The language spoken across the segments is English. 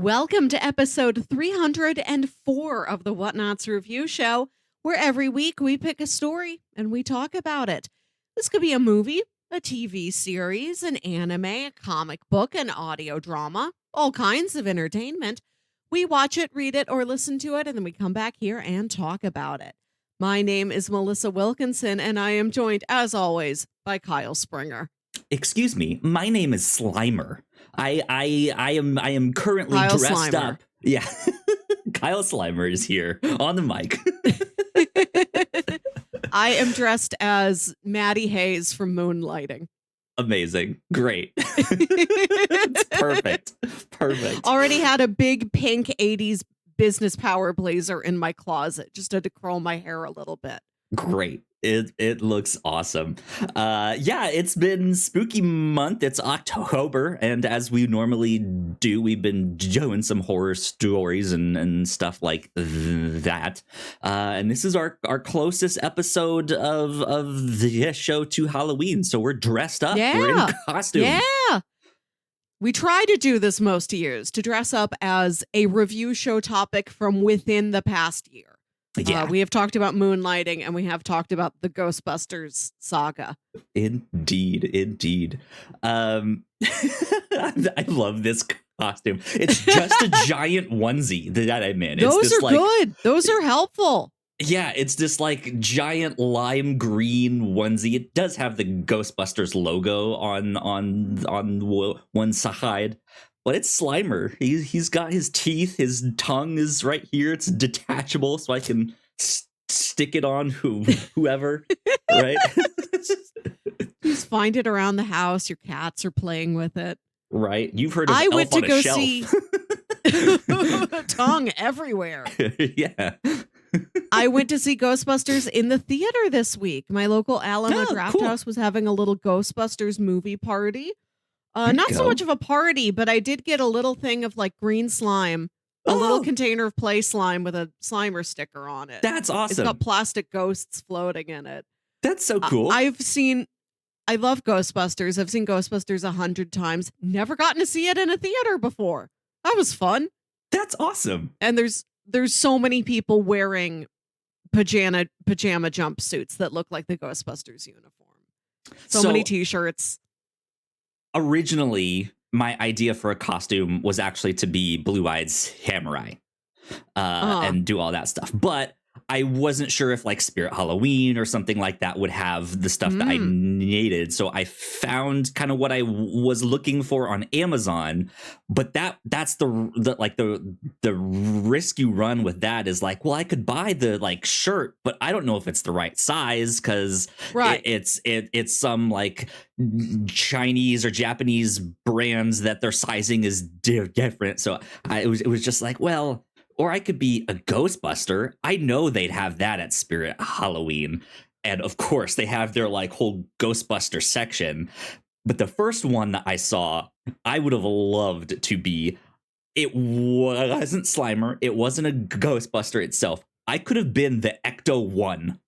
Welcome to episode 304 of the Whatnauts review show, where every week we pick a story and we talk about it. This could be a movie, a TV series, an anime, a comic book, an audio drama, all kinds of entertainment. We watch it, read it, or listen to it, and then we come back here and talk about it. My name is Melissa Wilkinson, and I am joined, as always, by Kyle Springer. Excuse me, my name is Slimer. I am currently Kyle dressed Slimer. up. Yeah. Kyle Slimer is here on the mic. I am dressed as Maddie Hayes from Moonlighting. Amazing. Great. It's perfect. Perfect. Already had a big pink 80s business power blazer in my closet. Just had to curl my hair a little bit. Great. It looks awesome. Yeah, it's been spooky month. It's October, and as we normally do, we've been doing some horror stories and stuff like that. And this is our closest episode of the show to Halloween. So we're dressed up. Yeah. We're in costume. Yeah. We try to do this most years, to dress up as a review show topic from within the past year. Yeah, We have talked about Moonlighting, and we have talked about the Ghostbusters saga. Indeed. I love this costume. It's just a giant onesie that I'm in. Those are good. Those are helpful. Yeah, it's this like giant lime green onesie. It does have the Ghostbusters logo on one side. But it's Slimer. He's got his teeth. His tongue is right here. It's detachable, so I can stick it on whoever, right? You just find it around the house. Your cats are playing with it. Right. You've heard of I Elf went on to a go Shelf. see tongue everywhere. Yeah. I went to see Ghostbusters in the theater this week. My local Alamo Draft cool. House was having a little Ghostbusters movie party. There you Not so go. much of a party, but I did get a little thing of like green slime, a little Oh. container of play slime with a Slimer sticker on it. That's It's awesome. got plastic ghosts floating in it. That's so cool. I love Ghostbusters. I've seen Ghostbusters 100 times. Never gotten to see it in a theater before. That was fun. That's awesome. And there's so many people wearing pajama jumpsuits that look like the Ghostbusters uniform. So many t-shirts. Originally, my idea for a costume was actually to be Blue-Eyed Samurai and do all that stuff. But I wasn't sure if like Spirit Halloween or something like that would have the stuff that I needed. So I found kind of what I was looking for on Amazon. But that's the risk you run with that is like, well, I could buy the like shirt, but I don't know if it's the right size because it's some like Chinese or Japanese brands that their sizing is different. So it was just like, well. Or I could be a Ghostbuster. I know they'd have that at Spirit Halloween. And of course, they have their like whole Ghostbuster section. But the first one that I saw, I would have loved to be. It wasn't Slimer. It wasn't a Ghostbuster itself. I could have been the Ecto-1.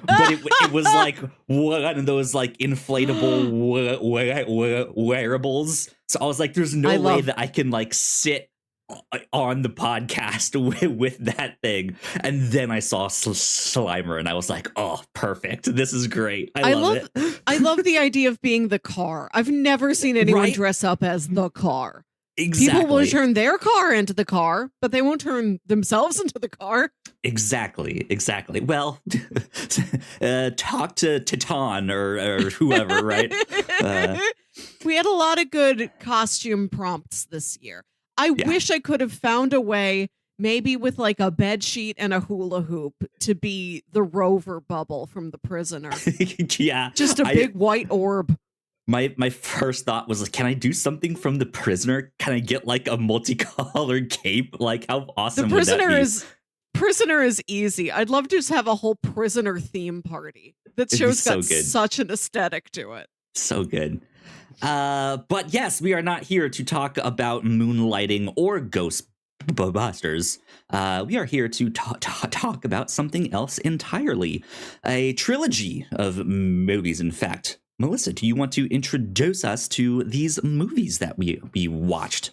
But it was like one of those like inflatable wearables. So I was like, there's no way that I can like sit on the podcast with that thing. And then I saw Slimer and I was like, oh, perfect. This is great. I love it. I love the idea of being the car. I've never seen anyone Right? dress up as the car. Exactly. People will turn their car into the car, but they won't turn themselves into the car. Exactly. Well, talk to Titan or whoever, right? We had a lot of good costume prompts this year. I wish I could have found a way, maybe with like a bed sheet and a hula hoop, to be the Rover bubble from The Prisoner. Yeah. Just a big white orb. My first thought was like, can I do something from The Prisoner? Can I get like a multicolored cape? Like how awesome would that be? Prisoner is easy. I'd love to just have a whole Prisoner theme party. That show's got such an aesthetic to it. So good. But yes, we are not here to talk about Moonlighting or Ghostbusters. We are here to talk about something else entirely. A trilogy of movies, in fact. Melissa, do you want to introduce us to these movies that we watched?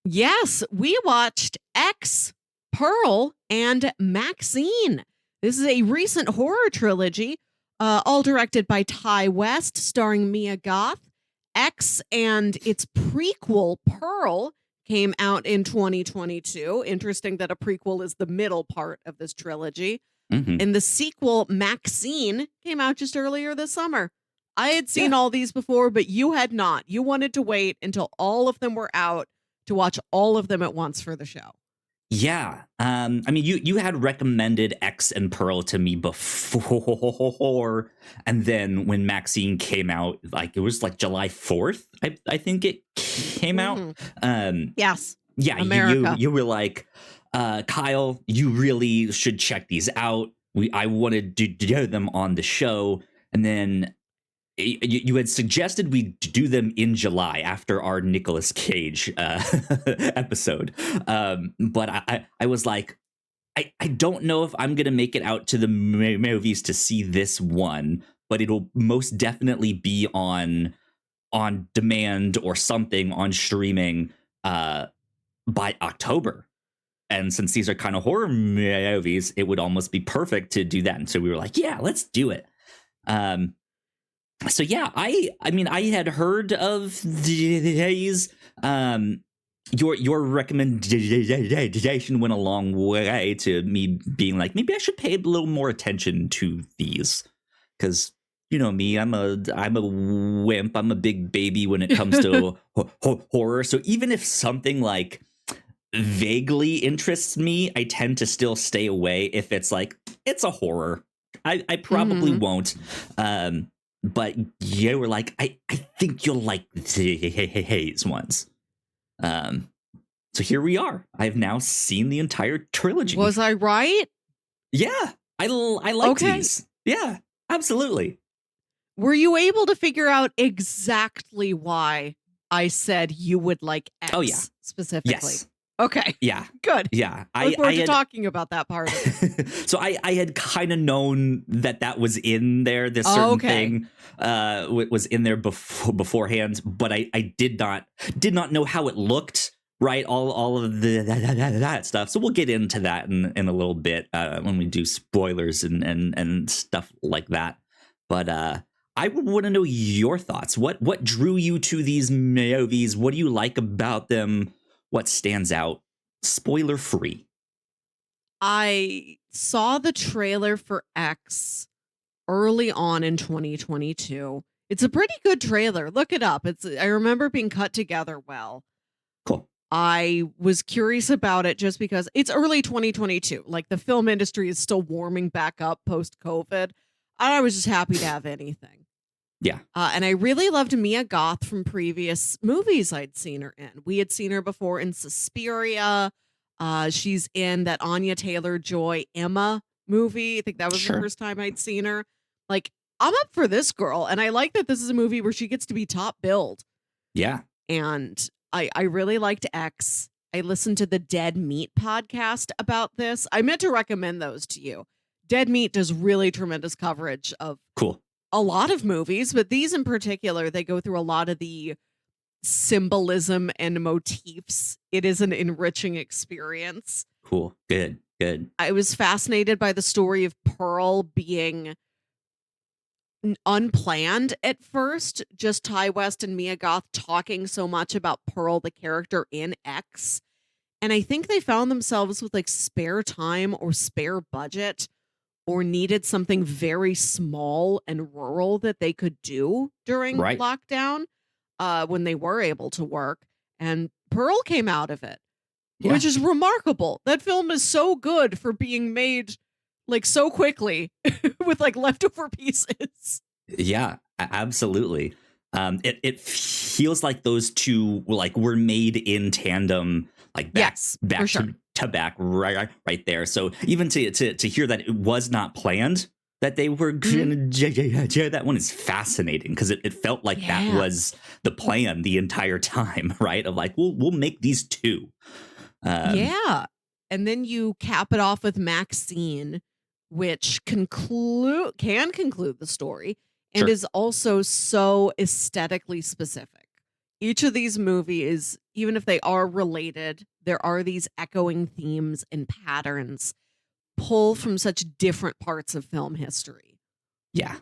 Yes, we watched X, Pearl, and Maxxxine. This is a recent horror trilogy, all directed by Ty West, starring Mia Goth. X and its prequel, Pearl, came out in 2022. Interesting that a prequel is the middle part of this trilogy. Mm-hmm. And the sequel, Maxxxine, came out just earlier this summer. I had seen Yeah. all these before, but you had not. You wanted to wait until all of them were out to watch all of them at once for the show. Yeah. I mean, you had recommended X and Pearl to me before, and then when Maxxxine came out, like it was like July 4th, I think it came out. Yes. Yeah, America. you were like, Kyle, you really should check these out. I wanted to do them on the show, and then you had suggested we do them in July after our Nicolas Cage episode. But I was like, I don't know if I'm going to make it out to the movies to see this one, but it'll most definitely be on demand or something on streaming by October. And since these are kind of horror movies, it would almost be perfect to do that. And so we were like, yeah, let's do it. So yeah, I mean, I had heard of these. Your recommendation went a long way to me being like, maybe I should pay a little more attention to these, because you know me, I'm a wimp. I'm a big baby when it comes to horror. So even if something like vaguely interests me, I tend to still stay away if it's like it's a horror. I probably won't. But you were like, I think you'll like these ones. So here we are. I've now seen the entire trilogy. Was I right? Yeah, I like these. Yeah, absolutely. Were you able to figure out exactly why I said you would like X specifically? Yes. Okay. Yeah. Good. Yeah. I look forward to talking about that part of it. So I had kind of known that was in there. This certain thing was in there beforehand, but I did not know how it looked. Right. All of that stuff. So we'll get into that in a little bit when we do spoilers and stuff like that. But I would want to know your thoughts. What drew you to these movies? What do you like about them? What stands out? Spoiler free. I saw the trailer for X early on in 2022. It's a pretty good trailer. Look it up. I remember being cut together well. Cool. I was curious about it just because it's early 2022. Like the film industry is still warming back up post-COVID. I was just happy to have anything. Yeah. And I really loved Mia Goth from previous movies I'd seen her in. We had seen her before in Suspiria. She's in that Anya Taylor-Joy Emma movie. I think that was the first time I'd seen her. Like, I'm up for this girl. And I like that this is a movie where she gets to be top billed. Yeah. And I really liked X. I listened to the Dead Meat podcast about this. I meant to recommend those to you. Dead Meat does really tremendous coverage of a lot of movies, but these in particular, they go through a lot of the symbolism and motifs. It is an enriching experience. Cool. Good. I was fascinated by the story of Pearl being unplanned at first, just Ty West and Mia Goth talking so much about Pearl, the character in X. And I think they found themselves with like spare time or spare budget, or needed something very small and rural that they could do during lockdown when they were able to work. And Pearl came out of it, which is remarkable. That film is so good for being made like so quickly with like leftover pieces. Yeah, absolutely. It feels like those two were made in tandem, like back to back right there. So even to hear that it was not planned, that they were gonna that one is fascinating, because it felt like that was the plan the entire time, right? Of like, we'll make these two. And then you cap it off with Maxxxine, which can conclude the story and is also so aesthetically specific. Each of these movies, even if they are related, there are these echoing themes and patterns pull from such different parts of film history. Yeah.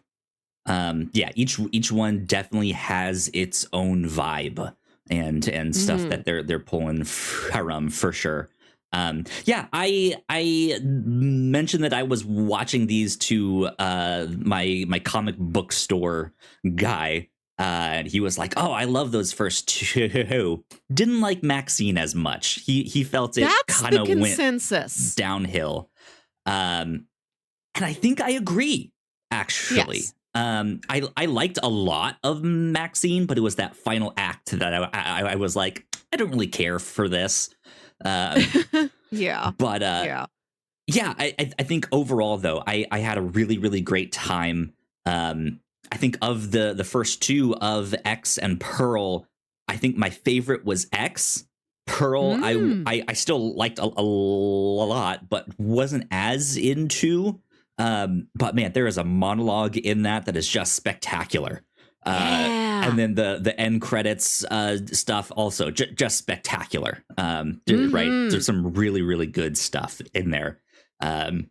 Yeah, each one definitely has its own vibe and stuff Mhm. that they're pulling from for sure. Yeah, I mentioned that I was watching these to my comic book store guy. And he was like, "Oh, I love those first two." Didn't like Maxxxine as much. He felt it That's kind the of went consensus. downhill. Um, and I think I agree, actually. Yes. I liked a lot of Maxine, but it was that final act that I was like, I don't really care for this. Um, Yeah. but Yeah. yeah, I think overall though, I had a really really great time. I think of the first two of X and Pearl, I think my favorite was X. Pearl, Mm. I still liked a lot, but wasn't as into. But man, there is a monologue in that is just spectacular. Yeah. And then the end credits stuff also just spectacular. Right, there's Mhm. some really really good stuff in there. Um,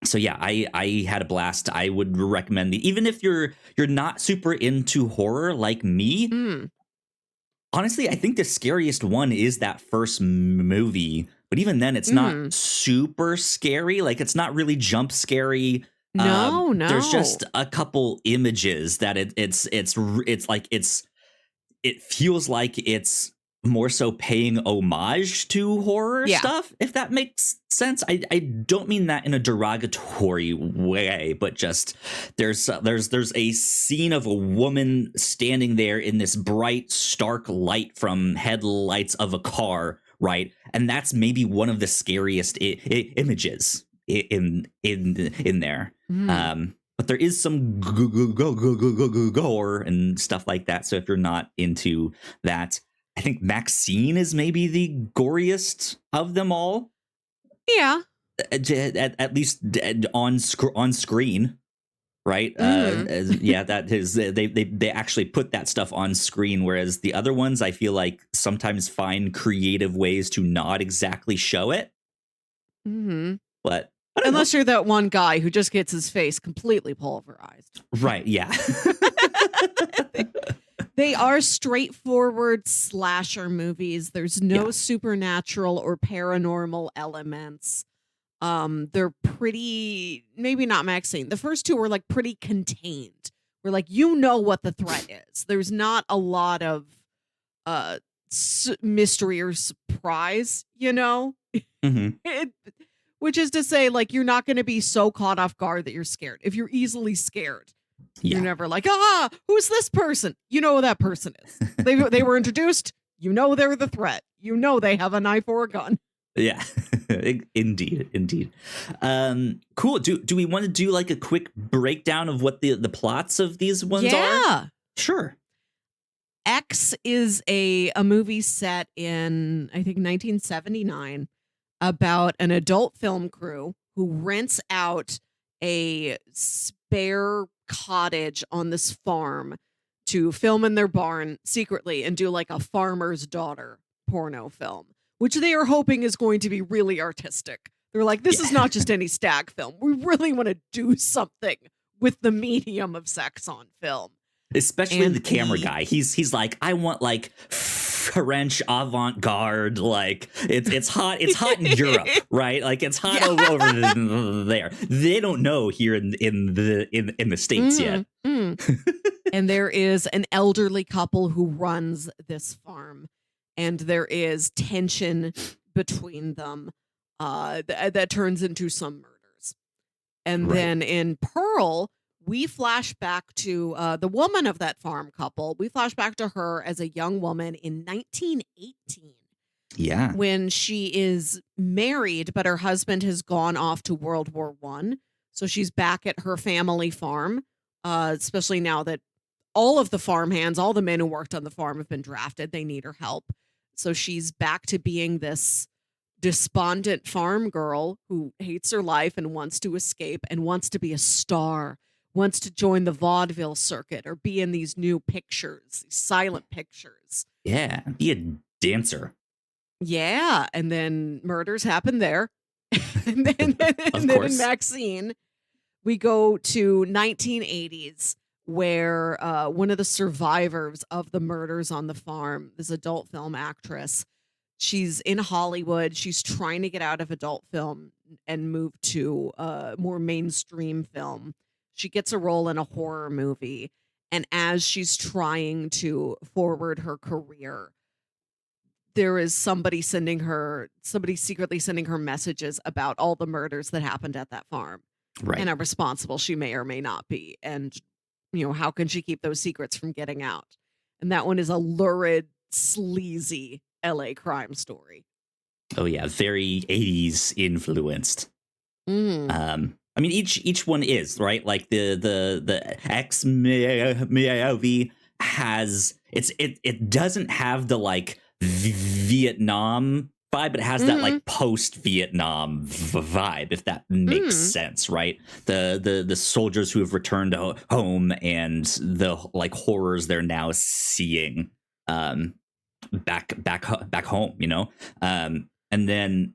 so yeah, I had a blast. I would recommend even if you're not super into horror like me. Mm. Honestly, I think the scariest one is that first movie, but even then, it's not Mm. super scary. Like it's not really jump scary. No, There's no. just a couple images that it feels like it's more so paying homage to horror Yeah. stuff, if that makes sense. I don't mean that in a derogatory way, but just there's a scene of a woman standing there in this bright stark light from headlights of a car, right? And that's maybe one of the scariest images in there. Mm. But there is some gore and stuff like that. So if you're not into that, I think Maxine is maybe the goriest of them all, Yeah. at least on screen, right? Mhm. Yeah, that is they actually put that stuff on screen, whereas the other ones I feel like sometimes find creative ways to not exactly show it. Mhm. But I don't know. Unless you're that one guy who just gets his face completely pulverized. Right? Yeah. They they are straightforward slasher movies. There's Yeah. no supernatural or paranormal elements. They're pretty, maybe not Maxine. The first two were like pretty contained. We're like, you know what the threat is. There's not a lot of uh mystery or surprise, you know? Hmm. It, which is to say, like, you're not going to be so caught off guard that you're scared. If you're easily scared, you're Yeah. never like, who's this person? You know who that person is. They were introduced. You know they're the threat. You know they have a knife or a gun. Yeah. Indeed, indeed. Cool. Do we want to do like a quick breakdown of what the plots of these ones are? Yeah. Sure. X is a movie set in, I think, 1979 about an adult film crew who rents out a spare cottage on this farm to film in their barn secretly and do like a farmer's daughter porno film, which they are hoping is going to be really artistic. They're like, this is Yeah. not just any stag film. We really want to do something with the medium of sex on film. Especially the And camera guy. He's like, I want like French avant-garde, like it's hot in Europe, right? Like it's hot over there. They don't know here in the States yet. And there is an elderly couple who runs this farm, and there is tension between them that turns into some murders. And Right. then in Pearl, we flash back to the woman of that farm couple. We flash back to her as a young woman in 1918 Yeah. when she is married, but her husband has gone off to World War One. So she's back at her family farm, especially now that all of the farm hands, all the men who worked on the farm have been drafted. They need her help. So she's back to being this despondent farm girl who hates her life and wants to escape and wants to be a star, wants to join the vaudeville circuit or be in these new pictures, these silent pictures. Yeah, be a dancer. Yeah, and then murders happen there. and then in Maxxxine, we go to 1980s, where one of the survivors of the murders on the farm, this adult film actress, she's in Hollywood. She's trying to get out of adult film and move to more mainstream film. She gets a role in a horror movie. And as she's trying to forward her career, there is somebody secretly sending her messages about all the murders that happened at that farm. Right. And how responsible she may or may not be. And, how can she keep those secrets from getting out? And that one is a lurid, sleazy LA crime story. Oh yeah, very 80s influenced. I mean, each one is, right? Like the X movie has it doesn't have the like Vietnam vibe, but it has that like post-Vietnam vibe, if that makes sense, right? The soldiers who have returned home and the like horrors they're now seeing back home, and then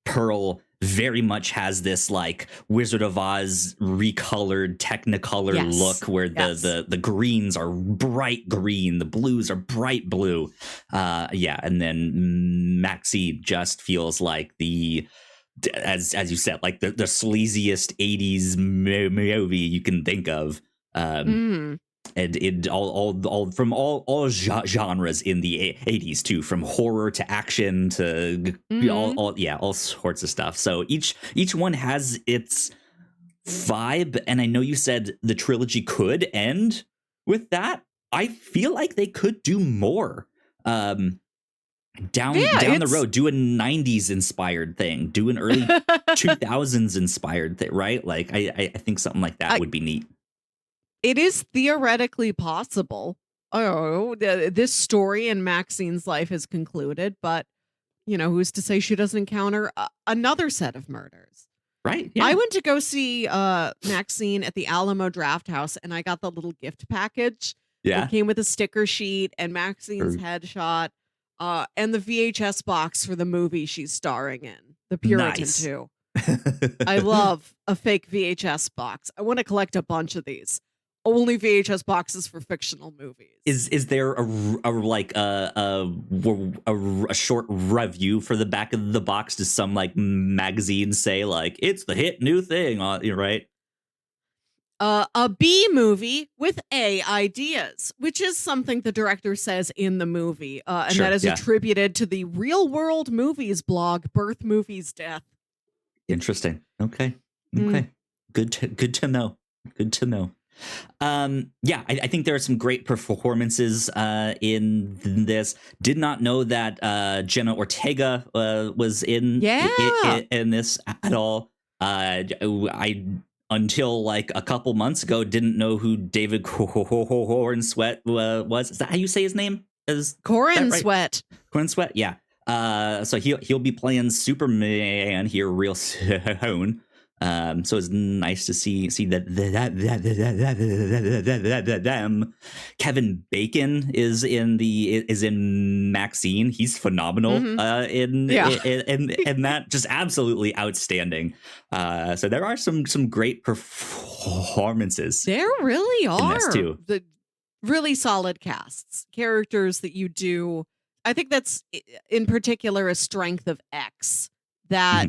Pearl very much has this like Wizard of Oz recolored Technicolor look where the greens are bright green, the blues are bright blue. And then Maxxxine just feels like as you said, like the sleaziest 80s movie you can think of. And in all from all genres in the 80s too, from horror to action to all sorts of stuff. So each one has its vibe, and I know you said the trilogy could end with that. I feel like they could do more down the road, do a 90s inspired thing, do an early 2000s inspired thing, right? Like I think something like that would be neat. It is theoretically possible. Oh, this story in Maxxine's life is concluded, but who's to say she doesn't encounter another set of murders? Right. Yeah. I went to go see Maxxxine at the Alamo Draft House, and I got the little gift package. Yeah. It came with a sticker sheet and Maxxine's headshot, and the VHS box for the movie she's starring in, The Puritan 2. I love a fake VHS box. I want to collect a bunch of these. Only VHS boxes for fictional movies. Is there a short review for the back of the box? Does some like magazine say like it's the hit new thing? Right. A B movie with A ideas, which is something the director says in the movie, and that is attributed to the Real World Movies blog, Birth Movies Death. Interesting. Okay. Good to know. Good to know. I think there are some great performances in this. Did not know that Jenna Ortega was in this at all. I until like a couple months ago didn't know who David Corenswet was. Is that how you say his name? Is Corenswet? Corenswet, yeah. So he'll be playing Superman here real soon. So it's nice to see that them. Kevin Bacon is in Maxxxine. He's phenomenal in that, just absolutely outstanding. So there are some great performances. There really are. In this too. The really solid casts, characters that you do. I think that's in particular a strength of X. That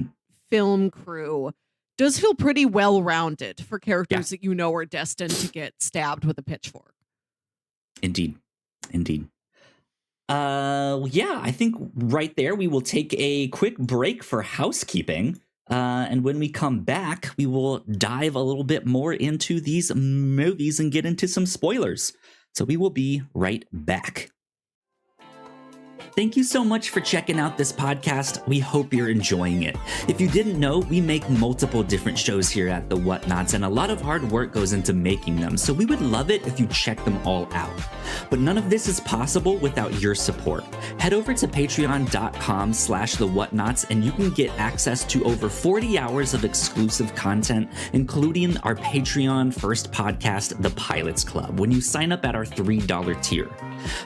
film crew does feel pretty well-rounded for characters that are destined to get stabbed with a pitchfork. Indeed. I think right there we will take a quick break for housekeeping. And when we come back, we will dive a little bit more into these movies and get into some spoilers. So we will be right back. Thank you so much for checking out this podcast. We hope you're enjoying it. If you didn't know, we make multiple different shows here at the Whatnauts, and a lot of hard work goes into making them, so we would love it if you check them all out. But none of this is possible without your support. Head over to patreon.com/the Whatnauts and you can get access to over 40 hours of exclusive content, including our Patreon first podcast, The Pilots Club, when you sign up at our $3 tier.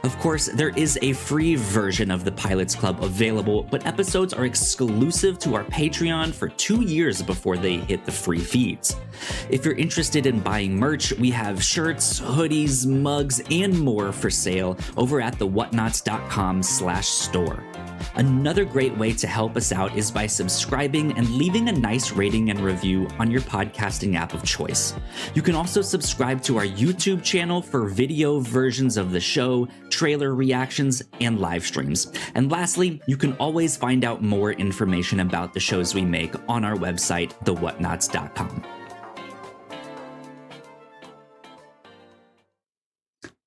Of course, there is a free version of the Pilots Club available, but episodes are exclusive to our Patreon for 2 years before they hit the free feeds. If you're interested in buying merch, we have shirts, hoodies, mugs, and more for sale over at thewhatnauts.com/store. Another great way to help us out is by subscribing and leaving a nice rating and review on your podcasting app of choice. You can also subscribe to our YouTube channel for video versions of the show, trailer reactions, and live streams. And lastly, you can always find out more information about the shows we make on our website, thewhatnauts.com.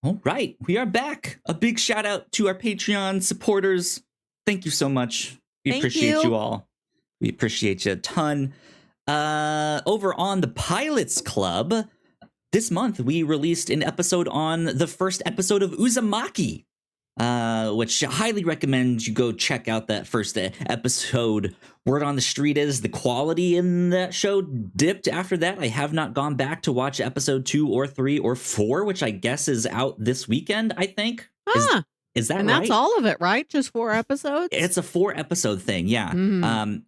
All right, we are back. A big shout out to our Patreon supporters. Thank you so much. We appreciate you all. We appreciate you a ton. Over on the Pilots Club, this month we released an episode on the first episode of Uzumaki, which I highly recommend you go check out that first episode. Word on the street is the quality in that show dipped after that. I have not gone back to watch episode 2 or 3 or 4, which I guess is out this weekend, I think. Is that right? And that's all of it, right? Just 4 episodes? It's a 4-episode thing, yeah.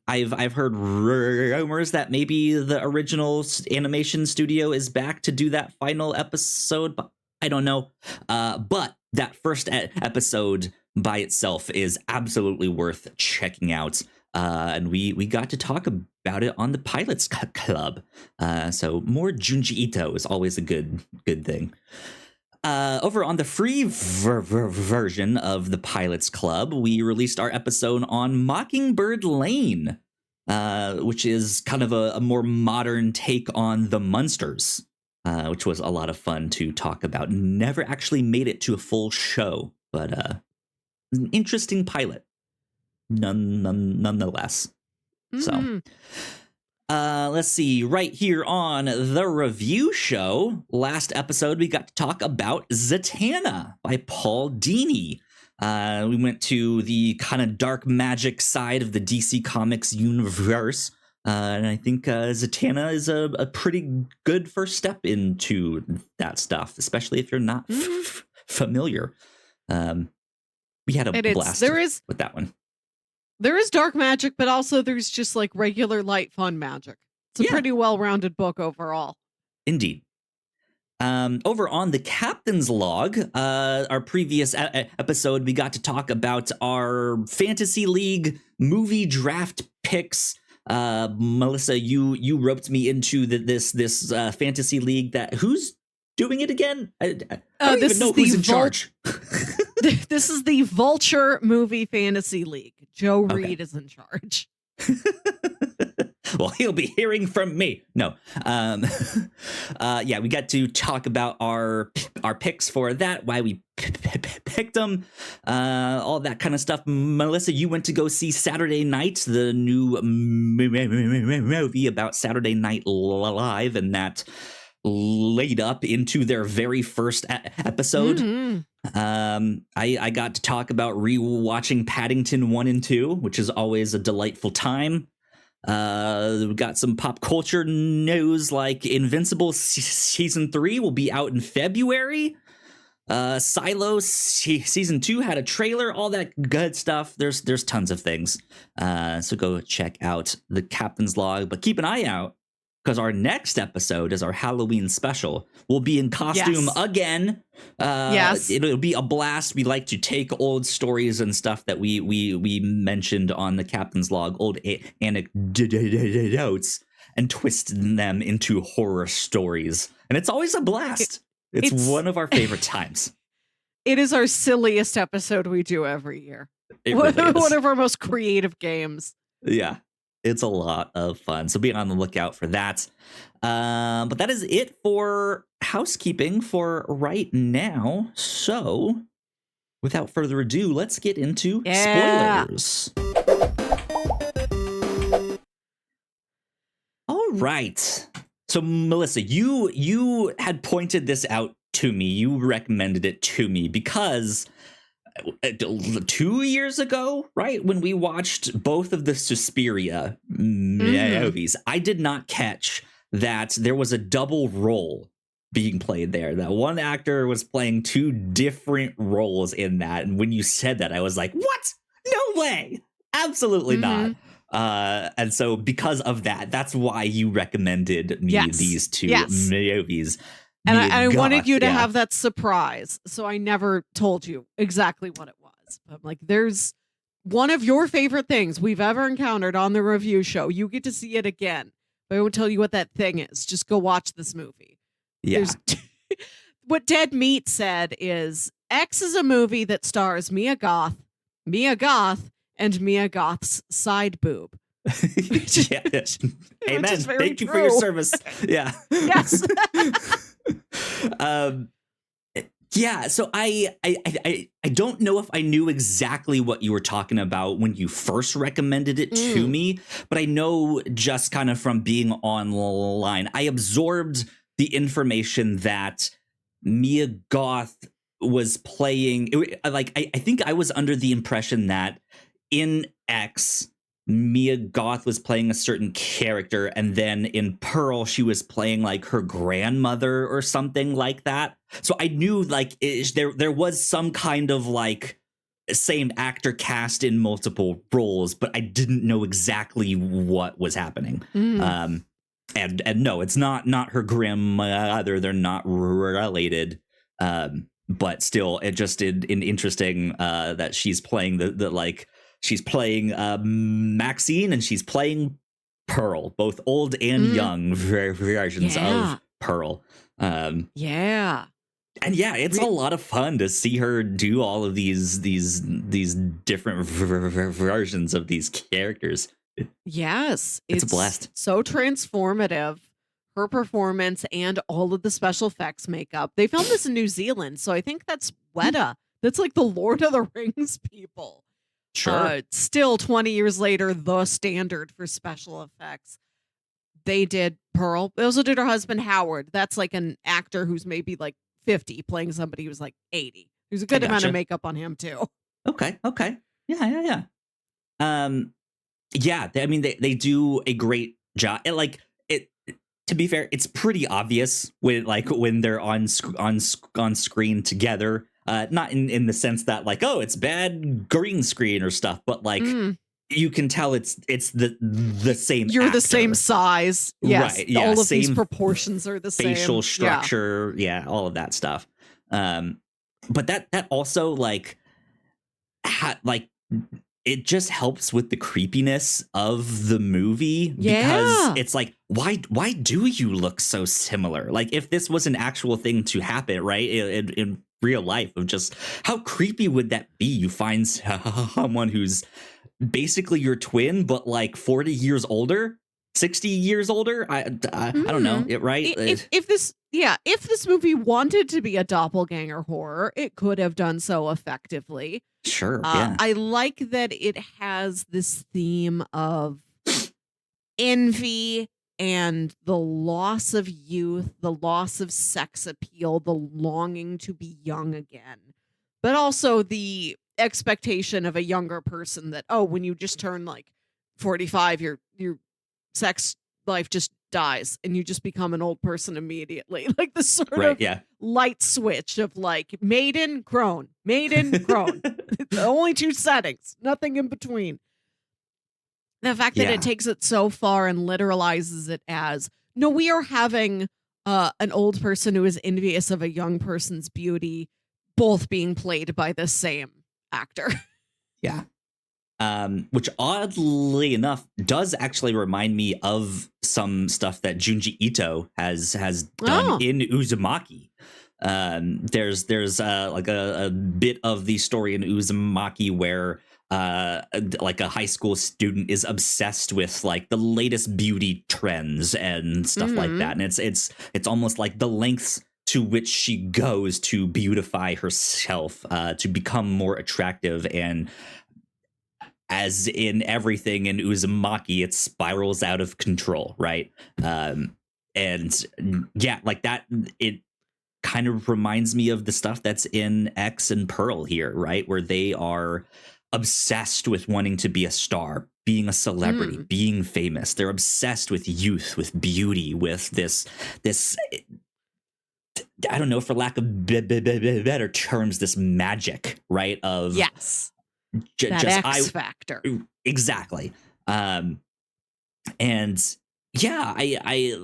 I've heard rumors that maybe the original animation studio is back to do that final episode, but I don't know. But that first episode by itself is absolutely worth checking out. And we got to talk about it on the Pilots Club. So more Junji Ito is always a good thing. Over on the free version of the Pilots Club, we released our episode on Mockingbird Lane, which is kind of a more modern take on the Munsters, which was a lot of fun to talk about. Never actually made it to a full show, but an interesting pilot, nonetheless. So. Let's see, right here on the review show, last episode, we got to talk about Zatanna by Paul Dini. We went to the kind of dark magic side of the DC Comics universe. And I think Zatanna is a pretty good first step into that stuff, especially if you're not familiar. We had a blast with that one. There is dark magic, but also there's just like regular light fun magic. It's a pretty well-rounded book overall. Indeed. Over on the Captain's Log, our previous episode, we got to talk about our Fantasy League movie draft picks. Melissa, you roped me into this Fantasy League. Who's doing it again? I don't even know who's in charge. This is the Vulture Movie Fantasy League. Joe Reed is in charge. Well, he'll be hearing from me. No. We got to talk about our picks for that, why we picked them, all that kind of stuff. Melissa, you went to go see Saturday Night, the new movie about Saturday Night Live, and that laid up into their very first episode. I got to talk about rewatching Paddington 1 and 2, which is always a delightful time. We got some pop culture news, like Invincible season 3 will be out in February. Silo season 2 had a trailer, all that good stuff. There's tons of things. So go check out the Captain's Log, but keep an eye out, because our next episode is our Halloween special. We'll be in costume again. It'll be a blast. We like to take old stories and stuff that we mentioned on the Captain's Log, old anecdotes, and twist them into horror stories. And it's always a blast. It's one of our favorite times. It is our silliest episode we do every year. Really one of our most creative games. Yeah. It's a lot of fun, so be on the lookout for that. But that is it for housekeeping for right now. So, without further ado, let's get into spoilers. All right. So, Melissa, you had pointed this out to me. You recommended it to me because 2 years ago, right, when we watched both of the Suspiria movies, I did not catch that there was a double role being played there. That one actor was playing 2 different roles in that. And when you said that, I was like, what? No way. Absolutely not. And so because of that, that's why you recommended me these 2 movies. And I wanted you to have that surprise. So I never told you exactly what it was. But I'm like, there's one of your favorite things we've ever encountered on the review show. You get to see it again. But I won't tell you what that thing is. Just go watch this movie. Yeah. What Dead Meat said is X is a movie that stars Mia Goth, and Mia Goth's side boob. Yeah. Amen. Thank you for your service. Yeah. Yes. Yeah, so I don't know if I knew exactly what you were talking about when you first recommended it to me, but I know just kind of from being online, I absorbed the information that Mia Goth was playing. Like, I think I was under the impression that in X, Mia Goth was playing a certain character, and then in Pearl, she was playing like her grandmother or something like that. So I knew like there was some kind of like same actor cast in multiple roles, but I didn't know exactly what was happening. And no, it's not her grandmother. They're not related. But still, it just did interesting that she's playing the like. She's playing Maxxxine and she's playing Pearl, both old and young versions of Pearl. Yeah. And yeah, it's a lot of fun to see her do all of these different versions of these characters. Yes. It's a blast. So transformative. Her performance and all of the special effects makeup. They filmed this in New Zealand, so I think that's Weta. That's like the Lord of the Rings people. Sure. Still 20 years later, the standard for special effects. They did Pearl. They also did her husband, Howard. That's like an actor who's maybe like 50 playing somebody who's like 80. There's a good amount of makeup on him too. Okay. Yeah. Yeah, I mean, they do a great job. To be fair, it's pretty obvious when they're on screen together. Not in the sense that like, oh, it's bad green screen or stuff, but like you can tell it's the same. You're actor. The same size, yes. Right? Yeah, all of these proportions are the same. Facial structure, yeah, all of that stuff. But that also like it just helps with the creepiness of the movie because it's like, why do you look so similar? Like if this was an actual thing to happen, right? In real life, of just how creepy would that be? You find someone who's basically your twin, but like 40 years older, 60 years older. I don't know it, right? If this movie wanted to be a doppelganger horror, it could have done so effectively. Sure. Yeah. I like that it has this theme of envy and the loss of youth, the loss of sex appeal, the longing to be young again, but also the expectation of a younger person that, oh, when you just turn like 45, your sex life just dies and you just become an old person immediately. Like the sort of light switch of like maiden, grown. The only 2 settings, nothing in between. The fact that it takes it so far and literalizes it as, no, we are having an old person who is envious of a young person's beauty, both being played by the same actor. Yeah. Which oddly enough does actually remind me of some stuff that Junji Ito has done in Uzumaki. There's like a bit of the story in Uzumaki where like a high school student is obsessed with like the latest beauty trends and stuff like that, and it's almost like the lengths to which she goes to beautify herself to become more attractive. And as in everything in Uzumaki, it spirals out of control, right? And yeah, like that, kind of reminds me of the stuff that's in X and Pearl here, right? Where they are obsessed with wanting to be a star, being a celebrity, being famous. They're obsessed with youth, with beauty, with this I don't know, for lack of better terms, this magic, right? Of yes, that just X factor. Exactly. And yeah, I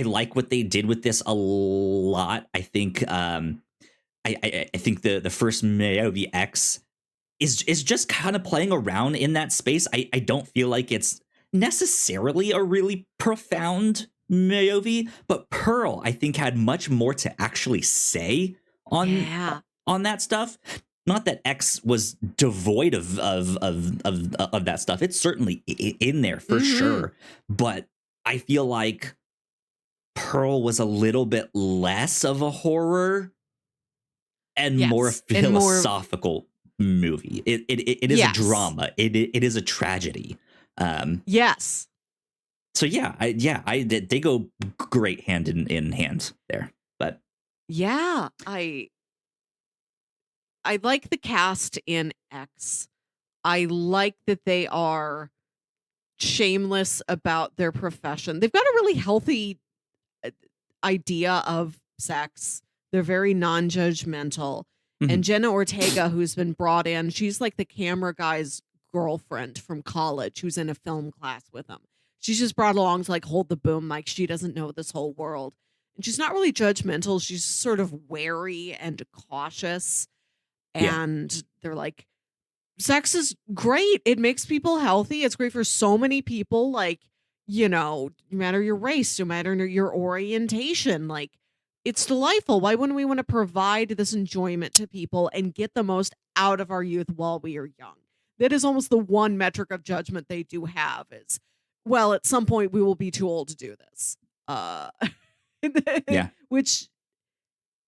like what they did with this a lot. I think I think the first Movie X is just kind of playing around in that space. I don't feel like it's necessarily a really profound movie, but Pearl I think had much more to actually say on that stuff. Not that X was devoid of that stuff. It's certainly in there for sure, but I feel like Pearl was a little bit less of a horror and more philosophical movie. It is a drama. It is a tragedy. Yes. So they go great hand in hand there. But yeah, I like the cast in X. I like that they are shameless about their profession. They've got a really healthy idea of sex. They're very non-judgmental. And Jenna Ortega, who's been brought in, she's like the camera guy's girlfriend from college who's in a film class with him. She's just brought along to like hold the boom mic. She doesn't know this whole world. And she's not really judgmental. She's sort of wary and cautious. And they're like, sex is great. It makes people healthy. It's great for so many people. Like, you know, no matter your race, no matter your orientation, like it's delightful. Why wouldn't we want to provide this enjoyment to people and get the most out of our youth while we are young? That is almost the one metric of judgment they do have is, well, at some point we will be too old to do this. Which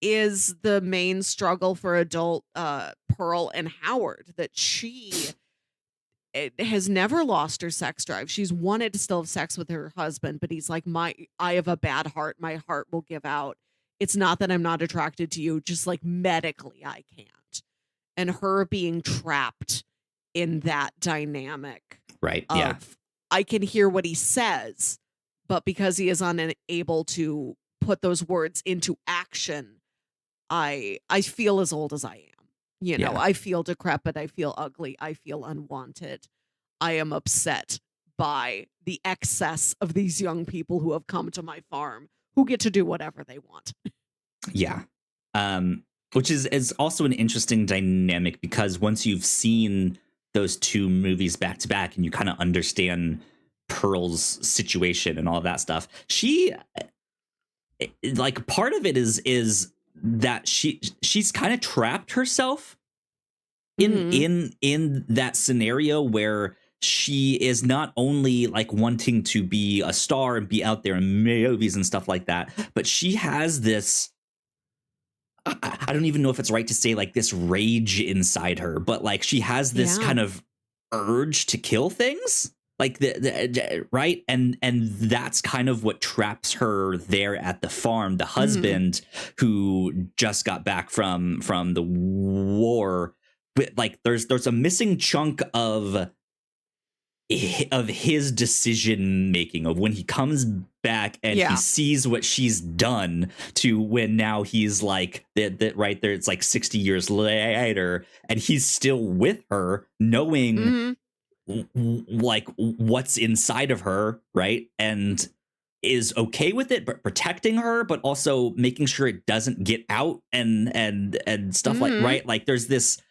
is the main struggle for adult Pearl and Howard, that she has never lost her sex drive. She's wanted to still have sex with her husband, but he's like, I have a bad heart. My heart will give out. It's not that I'm not attracted to you, just like medically I can't. And her being trapped in that dynamic. Right. I can hear what he says, but because he is unable to put those words into action, I feel as old as I am. You know, I feel decrepit. I feel ugly. I feel unwanted. I am upset by the excess of these young people who have come to my farm who get to do whatever they want. Yeah. Which is also an interesting dynamic, because once you've seen those two movies back to back and you kind of understand Pearl's situation and all of that stuff, she, like, part of it is that she's kind of trapped herself in that scenario where she is not only like wanting to be a star and be out there in movies and stuff like that, but she has this, I don't even know if it's right to say like this rage inside her, but like she has this kind of urge to kill things, like the right, and that's kind of what traps her there at the farm. The husband who just got back from the war, but like there's a missing chunk of his decision making, of when he comes back and he sees what she's done, to when now he's like that right there, it's like 60 years later and he's still with her, knowing like what's inside of her, right, and is okay with it, but protecting her, but also making sure it doesn't get out and stuff like, right, like there's this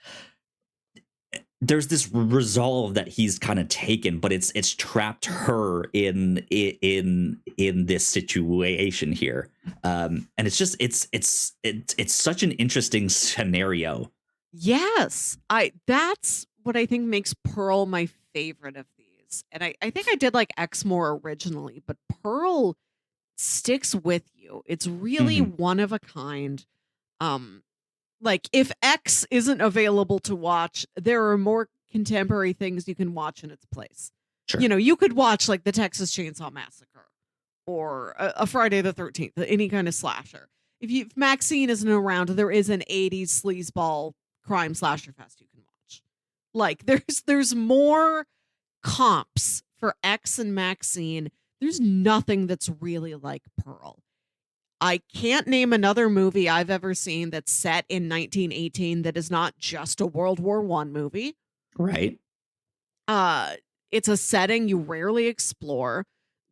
resolve that he's kind of taken, but it's trapped her in this situation here, and it's just it's such an interesting scenario. Yes, that's what I think makes Pearl my favorite of these, and I think I did like X more originally, but Pearl sticks with you. It's really one of a kind. Like, if X isn't available to watch, there are more contemporary things you can watch in its place. Sure. You know, you could watch like the Texas Chainsaw Massacre or a Friday the 13th, any kind of slasher. if Maxxxine isn't around, there is an 80s sleazeball crime slasher fest you can watch. Like there's more comps for X and Maxxxine. There's nothing that's really like Pearl. I can't name another movie I've ever seen that's set in 1918 that is not just a World War One movie. Right. It's a setting you rarely explore.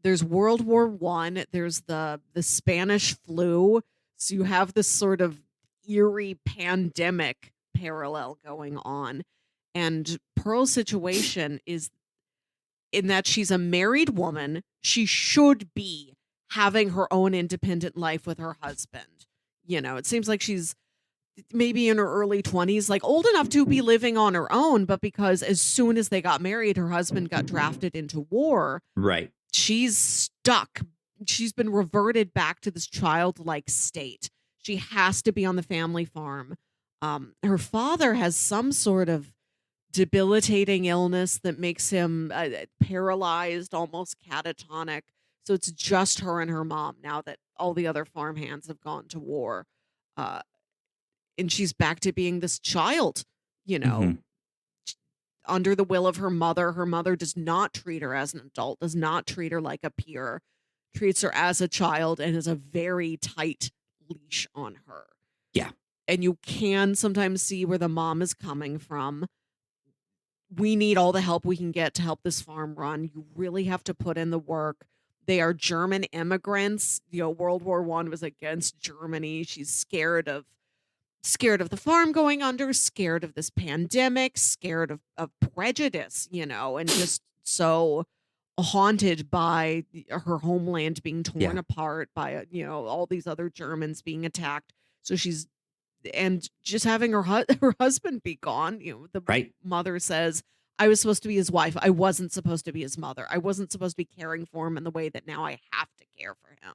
There's World War One. There's the Spanish flu. So you have this sort of eerie pandemic parallel going on. And Pearl's situation is in that she's a married woman. She should be having her own independent life with her husband. It seems like she's maybe in her early 20s, like old enough to be living on her own, but because as soon as they got married, her husband got drafted into war. Right. She's stuck. She's been reverted back to this childlike state. She has to be on the family farm. Her father has some sort of debilitating illness that makes him paralyzed, almost catatonic. So it's just her and her mom now that all the other farmhands have gone to war. And she's back to being this child, Mm-hmm. under the will of her mother. Her mother does not treat her as an adult, does not treat her like a peer, treats her as a child, and has a very tight leash on her. Yeah. And you can sometimes see where the mom is coming from. We need all the help we can get to help this farm run. You really have to put in the work. They are German immigrants. World War One was against Germany. She's scared of the farm going under, scared of this pandemic, scared of prejudice, and just so haunted by her homeland being torn apart by, all these other Germans being attacked. So she's, and just having her husband be gone, the mother says, I was supposed to be his wife. I wasn't supposed to be his mother. I wasn't supposed to be caring for him in the way that now I have to care for him.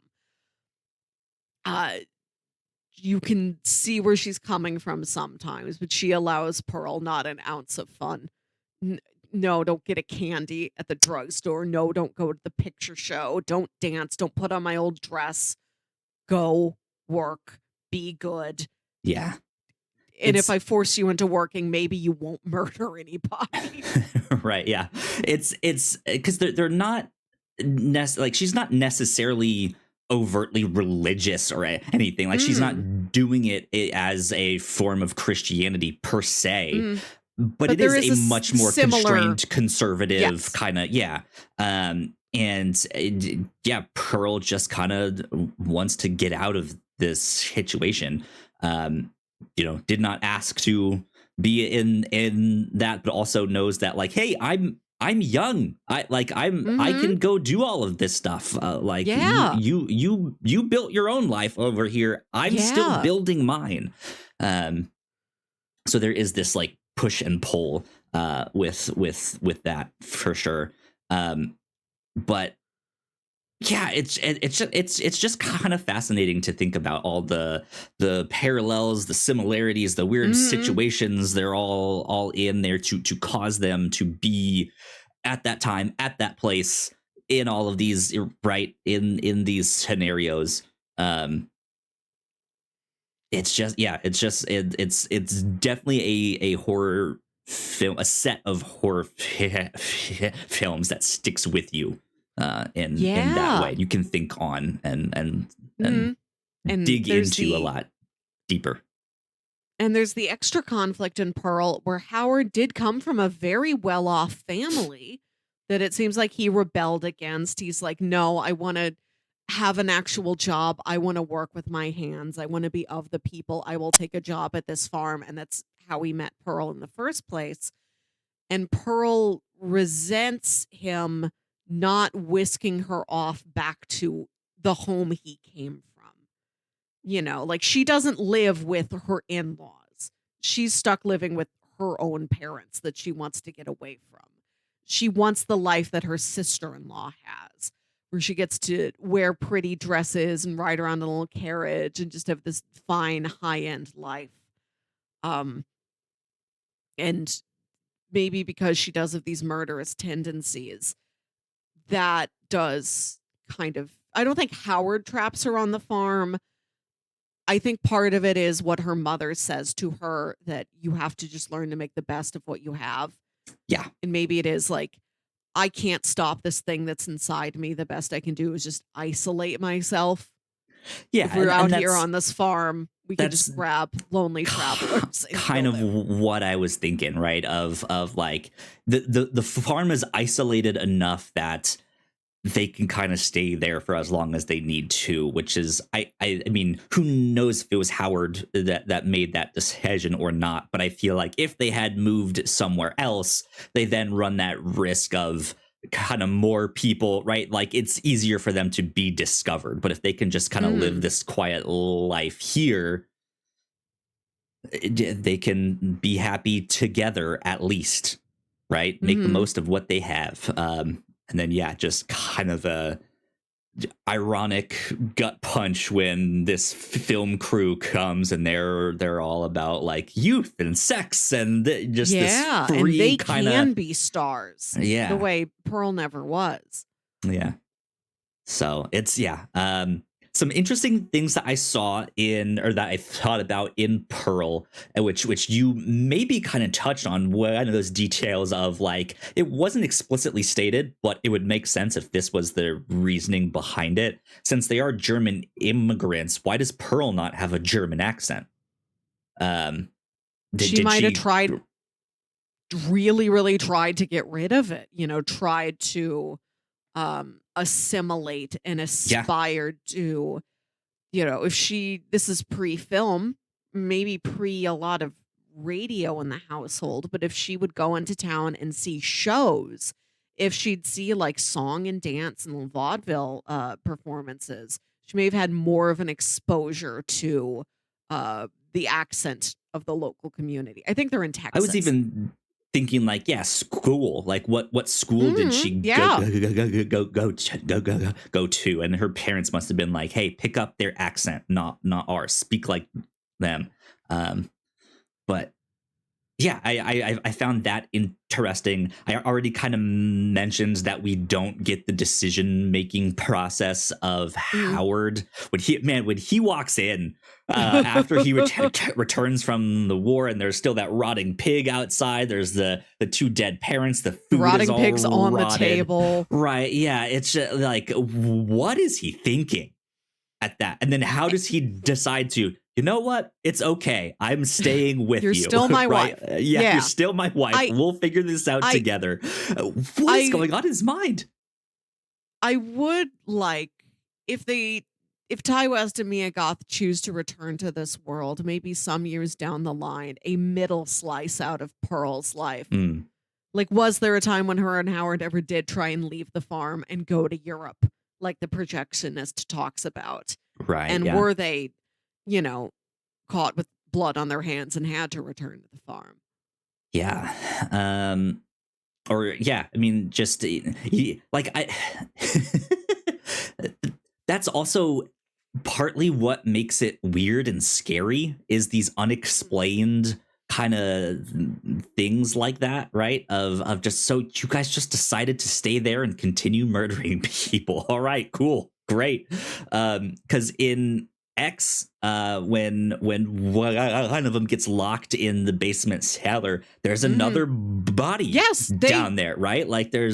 You can see where she's coming from sometimes, but she allows Pearl not an ounce of fun. No, don't get a candy at the drugstore. No, don't go to the picture show. Don't dance. Don't put on my old dress. Go work. Be good. Yeah. And if I force you into working, maybe you won't murder anybody. Right. Yeah. It's because they're not like she's not necessarily overtly religious or anything. Like she's not doing it as a form of Christianity per se, but it is a much more constrained conservative kind of. Yeah. Pearl just kind of wants to get out of this situation. Did not ask to be in that, but also knows that like, hey, I'm young. I can go do all of this stuff. You built your own life over here. I'm still building mine. So there is this like push and pull with that for sure. But yeah, it's just kind of fascinating to think about all the parallels, the similarities, the weird situations they're all in there to cause them to be at that time, at that place, in all of these in these scenarios. It's definitely a horror film, a set of horror films that sticks with you. In that way, you can think on and dig into a lot deeper. And there's the extra conflict in Pearl where Howard did come from a very well-off family that it seems like he rebelled against. He's like, no, I want to have an actual job. I want to work with my hands. I want to be of the people. I will take a job at this farm. And that's how we met Pearl in the first place. And Pearl resents him not whisking her off back to the home he came from. Like she doesn't live with her in-laws. She's stuck living with her own parents that she wants to get away from. She wants the life that her sister-in-law has, where she gets to wear pretty dresses and ride around in a little carriage and just have this fine high-end life. And maybe because she does have these murderous tendencies, that does kind of, I don't think Howard traps her on the farm, I think part of it is what her mother says to her, that you have to just learn to make the best of what you have. Yeah. And maybe it is like, I can't stop this thing that's inside me. The best I can do is just isolate myself. Yeah, If we're and out here that's on this farm, we could that's just grab lonely travelers and kind kill of them. what I was thinking, right? Of like the farm is isolated enough that they can kind of stay there for as long as they need to, which is I mean, who knows if it was Howard that made that decision or not, but I feel like if they had moved somewhere else, they then run that risk of kind of more people, right? Like it's easier for them to be discovered, but if they can just kind of live this quiet life here, they can be happy together at least, right? Make the most of what they have. And then, yeah, just kind of a ironic gut punch when this film crew comes and they're all about like youth and sex and just this And free they kind of can be stars. yeah, The way Pearl never was. yeah. So it's some interesting things that I saw in or that I thought about in Pearl, which you maybe kind of touched on one of those details of like it wasn't explicitly stated, but it would make sense if this was the reasoning behind it. Since they are German immigrants, why does Pearl not have a German accent? She might have tried really, really tried to get rid of it, tried to assimilate and aspire to, if this is pre-film, maybe pre a lot of radio in the household, but if she would go into town and see shows, if she'd see like song and dance and vaudeville performances, she may have had more of an exposure to the accent of the local community. I think they're in Texas. I was even thinking like, yeah, school. Like what school did she go to? And her parents must have been like, hey, pick up their accent, not ours. Speak like them. But yeah, I found that interesting. I already kind of mentioned that we don't get the decision making process of Howard when he walks in after he returns from the war, and there's still that rotting pig outside. There's the two dead parents. The food rotting is all pigs on rotted. the table. Right? Yeah, it's just like, what is he thinking at that? And then how does he decide to? You know what? It's okay. I'm staying with you. You're still my right? wife. Yeah, you're still my wife. We'll figure this out together. What is going on in his mind? I would like if Ty West and Mia Goth choose to return to this world, maybe some years down the line, a middle slice out of Pearl's life. Like, was there a time when her and Howard ever did try and leave the farm and go to Europe, like the projectionist talks about? Right. And were they, caught with blood on their hands and had to return to the farm? Yeah. I mean, just that's also partly what makes it weird and scary is these unexplained kind of things like that, right? Of just, so you guys just decided to stay there and continue murdering people. All right, cool, great. Because in X, when one of them gets locked in the basement cellar, there's another body down there, right? Like they're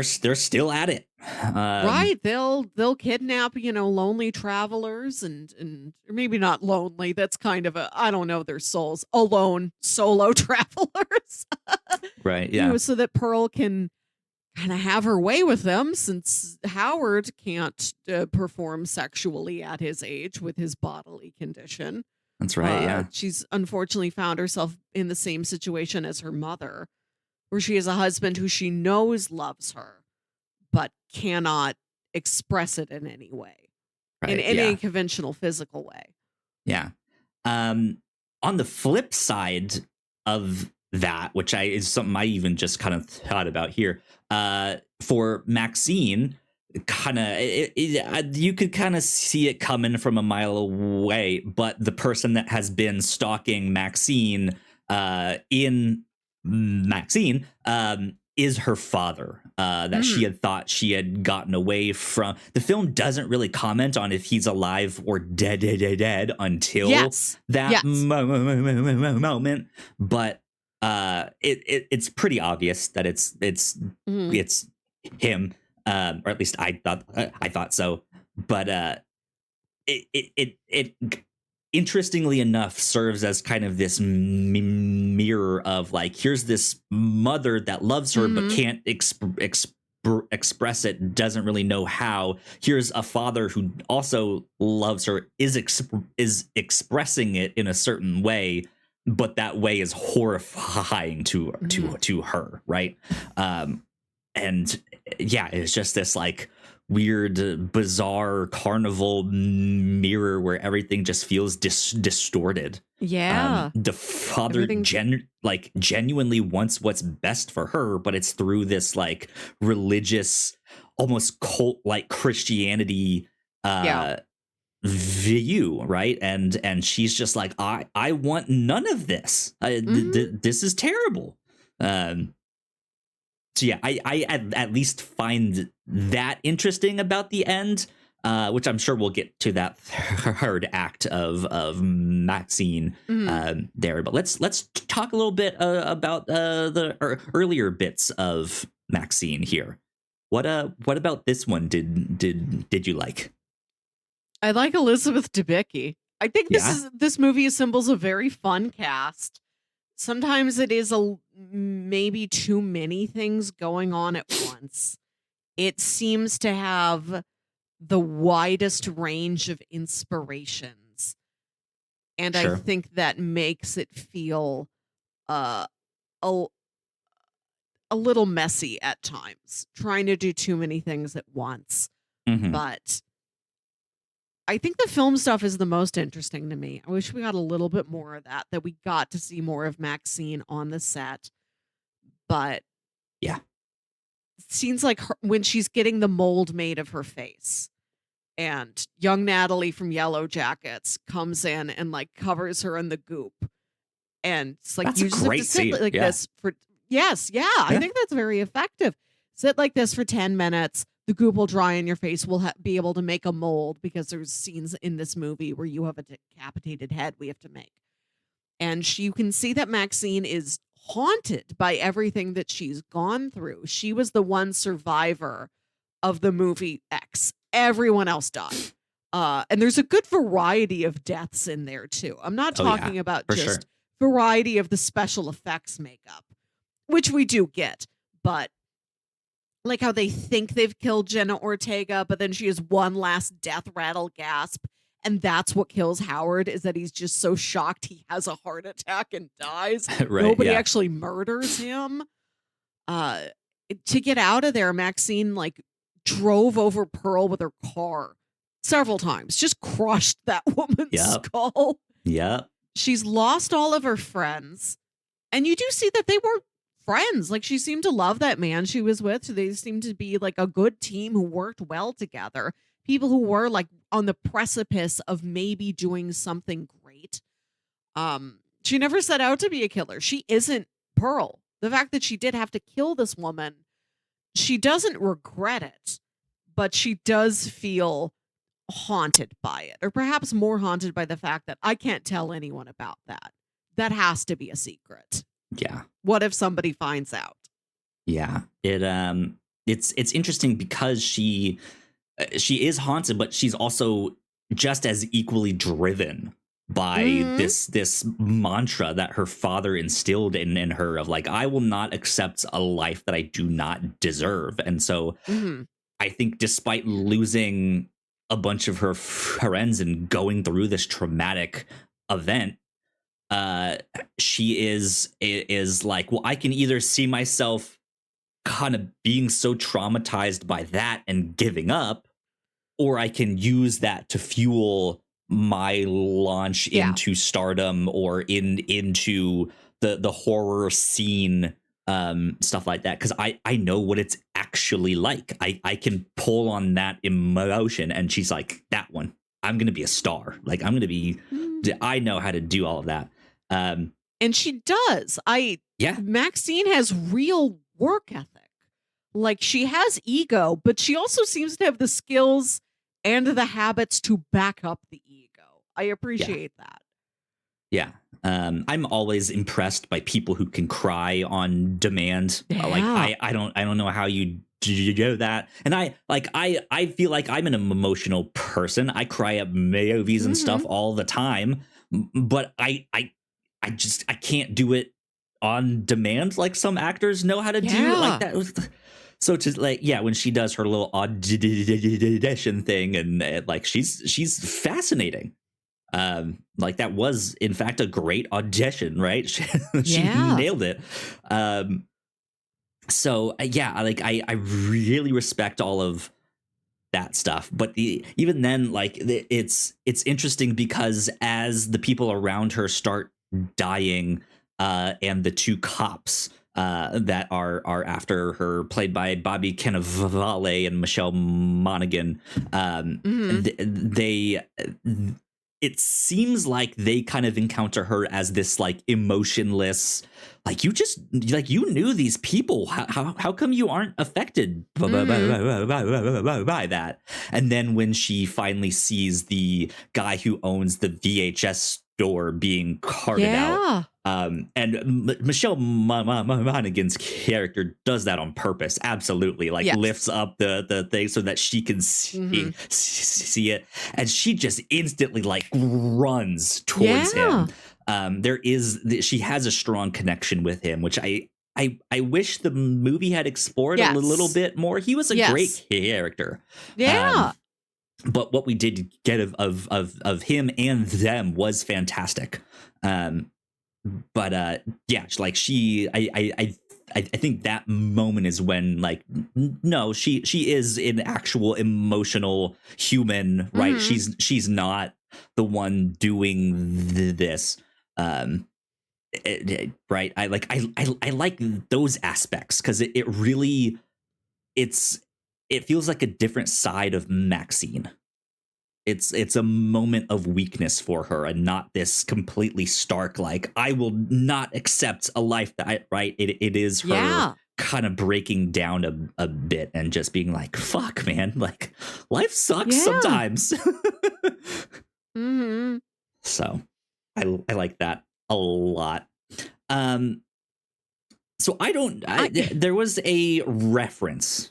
still at it. Right. They'll kidnap, lonely travelers and or maybe not lonely. That's kind of I don't know their souls. Alone solo travelers. Right. Yeah. So that Pearl can kind of have her way with them, since Howard can't perform sexually at his age with his bodily condition. That's right. Yeah. She's unfortunately found herself in the same situation as her mother, where she has a husband who she knows loves her, but cannot express it in any way, in any conventional physical way. Yeah. On the flip side of that, which is something I even just kind of thought about here, for Maxxxine, kind of you could kind of see it coming from a mile away, but the person that has been stalking Maxxxine in Maxxxine is her father. that she had thought she had gotten away from. The film doesn't really comment on if he's alive or dead until that moment. But it's pretty obvious that it's him, or at least I thought so. But it interestingly enough serves as kind of this mirror of like, here's this mother that loves her but can't express it, doesn't really know how. Here's a father who also loves her, is expressing it in a certain way, but that way is horrifying to her, right? And yeah, it's just this like weird, bizarre carnival mirror where everything just feels distorted. Yeah. The father genuinely wants what's best for her, but it's through this like religious, almost cult like Christianity view, right? And she's just like, I want none of this. This is terrible. So yeah, I at least find that interesting about the end, which I'm sure we'll get to that third act of Maxxxine there. But let's talk a little bit about the earlier bits of Maxxxine here. What about this one did you like? I like Elizabeth Debicki. I think this movie assembles a very fun cast. Sometimes it is maybe too many things going on at once. It seems to have the widest range of inspirations. And I think that makes it feel a little messy at times, trying to do too many things at once. But I think the film stuff is the most interesting to me. I wish we got a little bit more of that we got to see more of Maxxxine on the set. But yeah, it seems like when she's getting the mold made of her face and young Natalie from Yellow Jackets comes in and like covers her in the goop. And it's like, that's you a just great have to sit scene. like this for, I think that's very effective. Sit like this for 10 minutes. The goop will dry in your face. We'll be able to make a mold because there's scenes in this movie where you have a decapitated head we have to make. And you can see that Maxxxine is haunted by everything that she's gone through. She was the one survivor of the movie X. Everyone else died. And there's a good variety of deaths in there too. I'm not talking about just variety of the special effects makeup, which we do get, but like how they think they've killed Jenna Ortega, but then she has one last death rattle gasp. And that's what kills Howard, is that he's just so shocked he has a heart attack and dies. Nobody actually murders him. To get out of there, Maxxxine like drove over Pearl with her car several times, just crushed that woman's skull. Yeah. She's lost all of her friends. And you do see that they were friends. Like, she seemed to love that man she was with. They seemed to be like a good team who worked well together. People who were like on the precipice of maybe doing something great. She never set out to be a killer. She isn't Pearl. The fact that she did have to kill this woman, she doesn't regret it, but she does feel haunted by it, or perhaps more haunted by the fact that I can't tell anyone about that. That has to be a secret. Yeah. What if somebody finds out? Yeah. It's interesting because she is haunted, but she's also just as equally driven by this mantra that her father instilled in her of like, I will not accept a life that I do not deserve. And so I think despite losing a bunch of her friends and going through this traumatic event, she is like, well, I can either see myself kind of being so traumatized by that and giving up, or I can use that to fuel my launch into stardom or into the horror scene, stuff like that. Because I know what it's actually like. I can pull on that emotion. And she's like, that one, I'm going to be a star. Like, I'm going to be, I know how to do all of that. And she does. Maxxxine has real work ethic. Like, she has ego, but she also seems to have the skills and the habits to back up the ego. I Yeah. appreciate that. Yeah. I'm always impressed by people who can cry on demand. Like Yeah. I don't know how you do that. And I feel like I'm an emotional person. I cry at movies and stuff Mhm. all the time, but I just I can't do it on demand like some actors know how to do like Yeah. that. So to like yeah, when she does her little audition thing and like she's fascinating. Like that was in fact a great audition, right? She Yeah. nailed it. um so yeah, like I really respect all of that stuff, but even then like it's interesting because as the people around her start dying, and the two cops that are after her, played by Bobby Cannavale and Michelle Monaghan, Mhm. they it seems like they kind of encounter her as this like emotionless, like you just like you knew these people, how come you aren't affected Mhm. by that? And then when she finally sees the guy who owns the VHS store being carted out, Yeah. and Michelle Monaghan's character does that on purpose, absolutely, like Yes. lifts up the thing so that she can Mhm. see it, and she just instantly like runs towards him. Yeah. She has a strong connection with him, which I wish the movie had explored a little Yes. bit more. He was a Yes. great character. Yeah. But what we did get of him and them was fantastic. Um, but yeah, like I think that moment is when like no, she is an actual emotional human, right? Mhm. She's not the one doing this. Um, right. I like those aspects because it really it's it feels like a different side of Maxxine. It's a moment of weakness for her and not this completely stark like I will not accept a life that right. It is her Yeah. kind of breaking down a bit and just being like fuck man, like life sucks Yeah. sometimes. Mhm. So I like that a lot. um So I don't. I There was a reference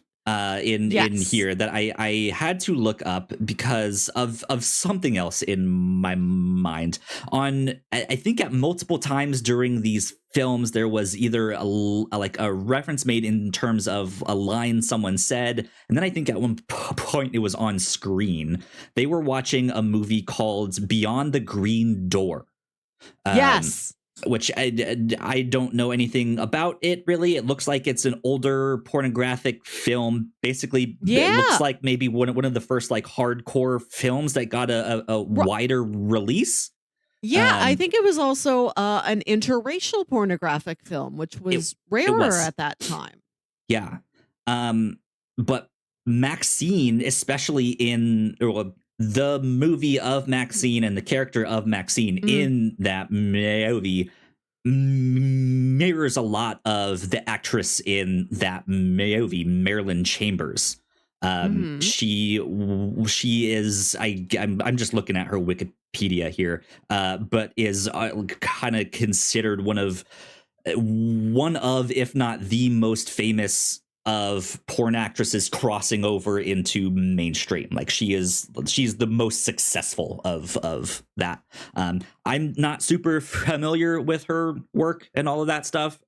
in Yes. here that I had to look up because of something else in my mind. I think at multiple times during these films there was either like a reference made in terms of a line someone said, and then I think at one point it was on screen. They were watching a movie called Beyond the Green Door. Um, Yes. which I don't know anything about it really. It looks like it's an older pornographic film. Basically, it looks Yeah. like maybe one of the first like hardcore films that got a Ri wider release. Yeah, I Um, think it was also, an interracial pornographic film, which it was it rarer was at that time. yeah, but Maxxine, especially in the movie of Maxxine and the character of Maxxine Mhm. in that movie mirrors a lot of the actress in that movie, Marilyn Chambers. Mhm. She is I'm just looking at her Wikipedia here, but is kind of considered one of if not the most famous of porn actresses crossing over into mainstream. Like she's the most successful of that. I'm not super familiar with her work and all of that stuff,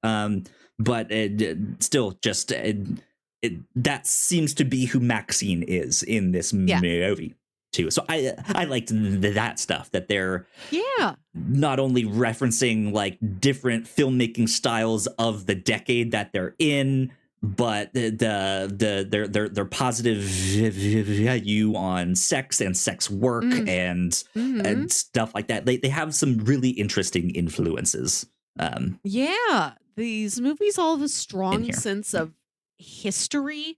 but still just that seems to be who Maxxine is in this Yes. movie too. So I liked that stuff, that they're Yeah. not only referencing like different filmmaking styles of the decade that they're in, but their positive view on sex and sex work Mm. Mhm. and stuff like that. They have some really interesting influences Yeah. These movies all have a in strong here. sense of history,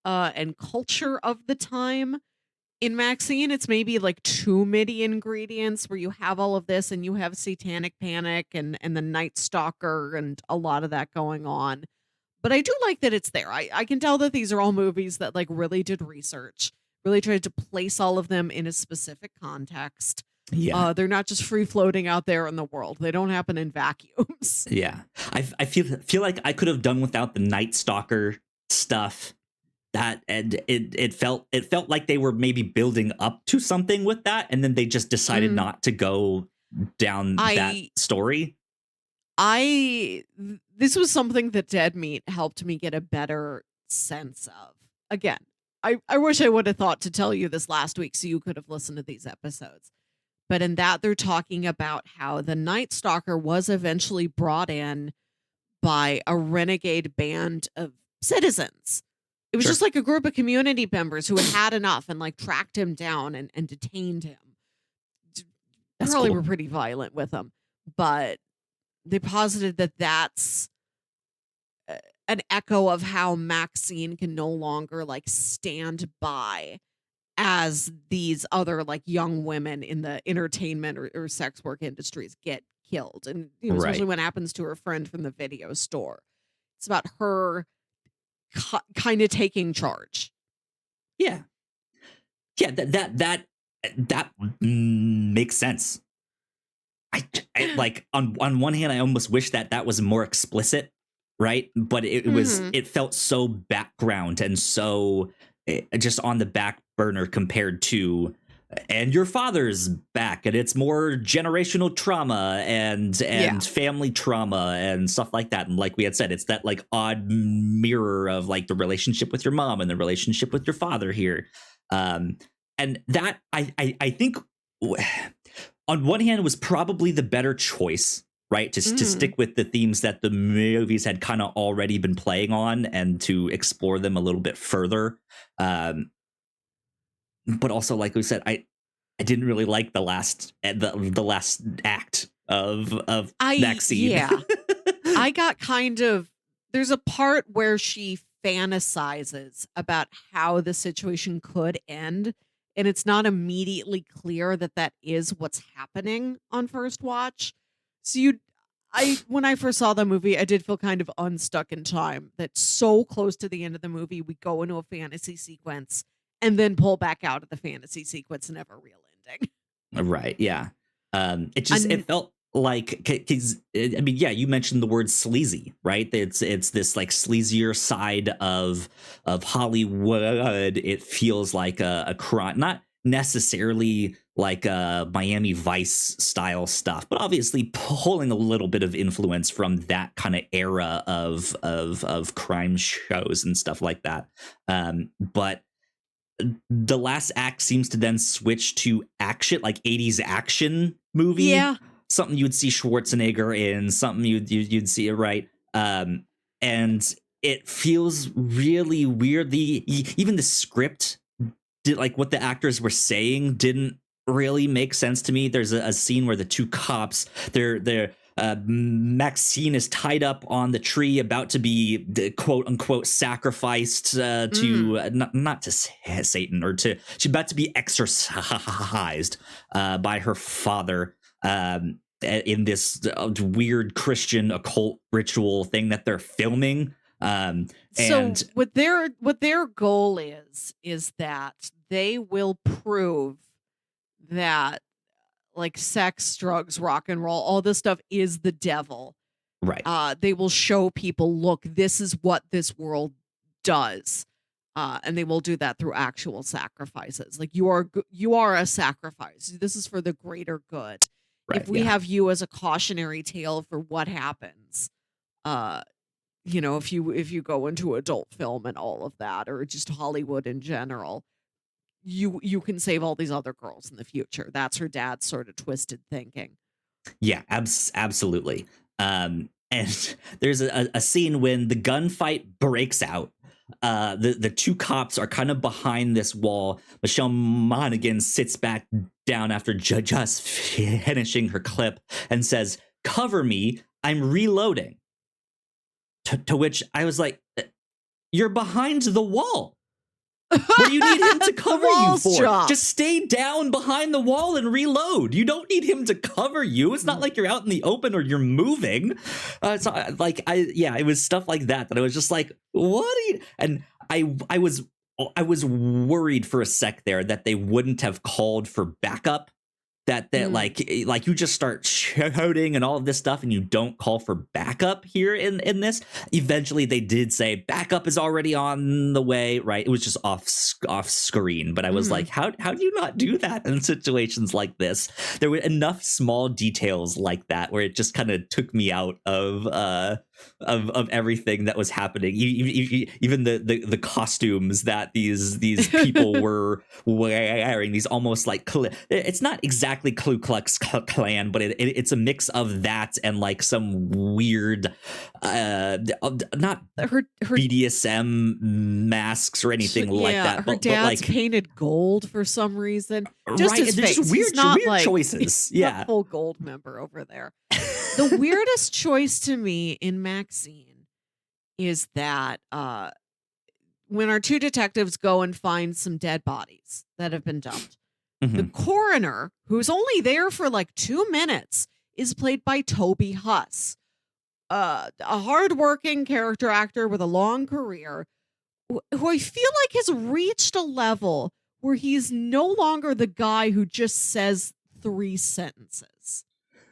and culture of the time. In Maxine, it's maybe like too many ingredients where you have all of this and you have Satanic Panic and the Night Stalker and a lot of that going on. But I do like that it's there. I can tell that these are all movies that like really did research, really tried to place all of them in a specific context. Yeah. They're not just free floating out there in the world. They don't happen in vacuums. Yeah. I feel like I could have done without the Night Stalker stuff. That and it felt like they were maybe building up to something with that, and then they just decided not to go down that story. This was something that Dead Meat helped me get a better sense of. Again, I wish I would have thought to tell you this last week so you could have listened to these episodes. But in that, they're talking about how the Night Stalker was eventually brought in by a renegade band of citizens. It was just like a group of community members who had enough and like tracked him down and detained him. Probably were pretty violent with him, but they posited that that's an echo of how Maxxxine can no longer like stand by as these other like young women in the entertainment or sex work industries get killed. And especially when it happens to her friend from the video store. It's about her kind of taking charge. Yeah. That makes sense. I like on one hand, I almost wish that was more explicit, right? But it felt so background and so just on the back burner compared to, and your father's back, and it's more generational trauma and family trauma and stuff like that. And like we had said, it's that like odd mirror of like the relationship with your mom and the relationship with your father here. And that I think on one hand was probably the better choice, right? To stick with the themes that the movies had kind of already been playing on and to explore them a little bit further. But also, like we said, I didn't really like the last act of Maxxxine. Yeah, I got kind of. There's a part where she fantasizes about how the situation could end, and it's not immediately clear that is what's happening on first watch. So when I first saw the movie, I did feel kind of unstuck in time. That so close to the end of the movie, we go into a fantasy sequence and then pull back out of the fantasy sequence and have a real ending. Right. Yeah. It felt like, cause, I mean, yeah, you mentioned the word sleazy, right? It's this like sleazier side of Hollywood. It feels like a crime, not necessarily like a Miami Vice style stuff, but obviously pulling a little bit of influence from that kind of era of crime shows and stuff like that. But the last act seems to then switch to action, like 80s action movie. Yeah. Something you would see Schwarzenegger in, something you'd see it, right? And it feels really weird. Even the script, like what the actors were saying, didn't really make sense to me. There's a scene where the two cops, they're Maxxxine is tied up on the tree, about to be quote unquote sacrificed to not to Satan, or she's about to be exorcised by her father in this weird Christian occult ritual thing that they're filming. So what their goal is that they will prove that like sex, drugs, rock and roll, all this stuff is the devil. Right. They will show people, look, this is what this world does. And they will do that through actual sacrifices. Like you are a sacrifice. This is for the greater good. Right, if we have you as a cautionary tale for what happens, if you go into adult film and all of that, or just Hollywood in general, you can save all these other girls in the future. That's her dad's sort of twisted thinking. Yeah, absolutely. And there's a scene when the gunfight breaks out. The two cops are kind of behind this wall. Michelle Monaghan sits back down after just finishing her clip and says, "Cover me, I'm reloading." To which I was like, "You're behind the wall. What do you need him to cover you for? Drop. Just stay down behind the wall and reload. You don't need him to cover you. It's not like you're out in the open or you're moving. It was stuff like that I was just like, what are you? And I was worried for a sec there that they wouldn't have called for backup. That like you just start shouting and all of this stuff and you don't call for backup here in this. Eventually they did say backup is already on the way, right? It was just off screen, but I was like, how do you not do that in situations like this? There were enough small details like that where it just kind of took me out of everything that was happening. Even the costumes that these people were wearing, these almost like it's not exactly Ku Klux Klan, but it's a mix of that and like some weird not her BDSM masks or anything like that. Her dad's painted gold for some reason. Just his face. Just weird like, choices. Yeah, full gold member over there. The weirdest choice to me in Maxxxine is that when our two detectives go and find some dead bodies that have been dumped, the coroner, who's only there for like 2 minutes, is played by Toby Huss, a hardworking character actor with a long career, who I feel like has reached a level where he's no longer the guy who just says 3 sentences.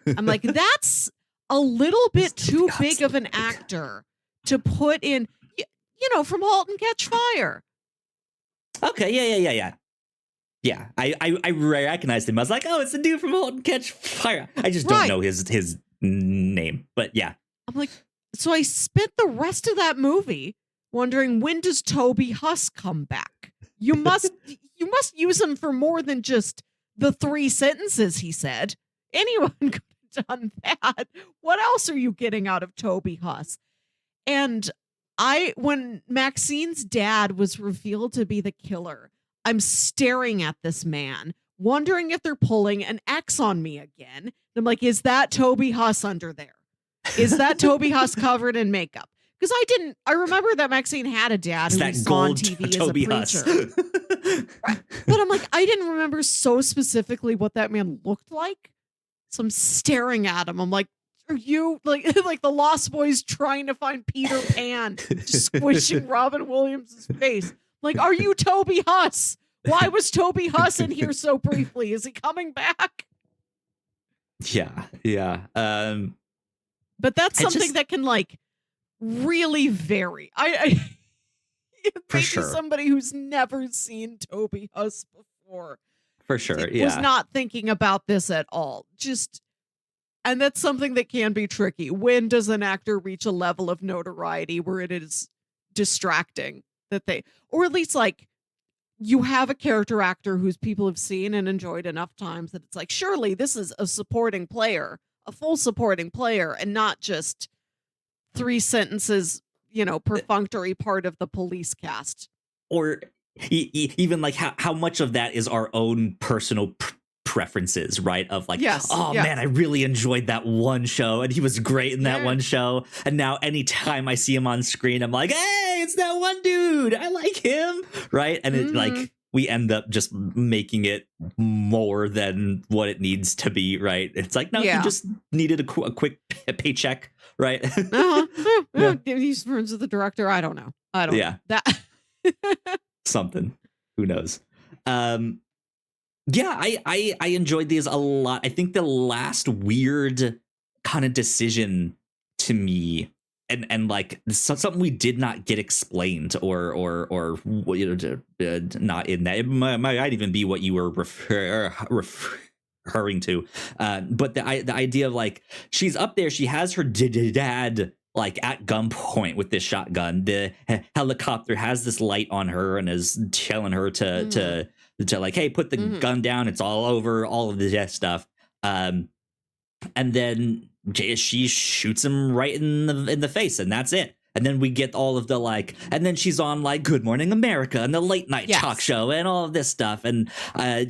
I'm like, that's a little bit too big of an actor to put in, from *Halt and Catch Fire*. Okay, yeah. Yeah, I recognized him. I was like, oh, it's the dude from *Halt and Catch Fire*. I just don't know his name, but yeah. I'm like, so I spent the rest of that movie wondering, when does Toby Huss come back? You must use him for more than just the 3 sentences he said. Anyone could have done that. What else are you getting out of Toby Huss? And when Maxxine's dad was revealed to be the killer, I'm staring at this man, wondering if they're pulling an X on me again. And I'm like, is that Toby Huss under there? Is that Toby Huss covered in makeup? Because I remember that Maxxxine had a dad who we saw on TV Toby as a preacher. Right. But I'm like, I didn't remember so specifically what that man looked like. So I'm staring at him. I'm like, are you like the Lost Boys trying to find Peter Pan, squishing Robin Williams' face? Like, are you Toby Huss? Why was Toby Huss in here so briefly? Is he coming back? Yeah. But that's something that can like really vary. I maybe somebody who's never seen Toby Huss before, for sure, was not thinking about this at all. And that's something that can be tricky. When does an actor reach a level of notoriety where it is distracting or at least like you have a character actor whose people have seen and enjoyed enough times that it's like, surely this is a supporting player, a full supporting player, and not just 3 sentences, perfunctory part of the police cast. Or even like how much of that is our own personal preferences, right? Of like, man, I really enjoyed that one show and he was great in that one show. And now anytime I see him on screen, I'm like, hey, it's that one dude. I like him. Right. And it like, we end up just making it more than what it needs to be. Right. It's like, no, you just needed a quick paycheck. Right. He's friends with the director. I don't know. Know. That something. Who knows? Yeah, I enjoyed these a lot. I think the last weird kind of decision to me, and like something we did not get explained or not in that. It might even be what you were referring to. But the idea of like she's up there, she has her dad like at gunpoint with this shotgun. The helicopter has this light on her and is telling her to like, hey, put the gun down. It's all over, all of this stuff. And then she shoots him right in the face, and that's it. And then we get all of the like, and then she's on like Good Morning America and the late night talk show and all of this stuff. And I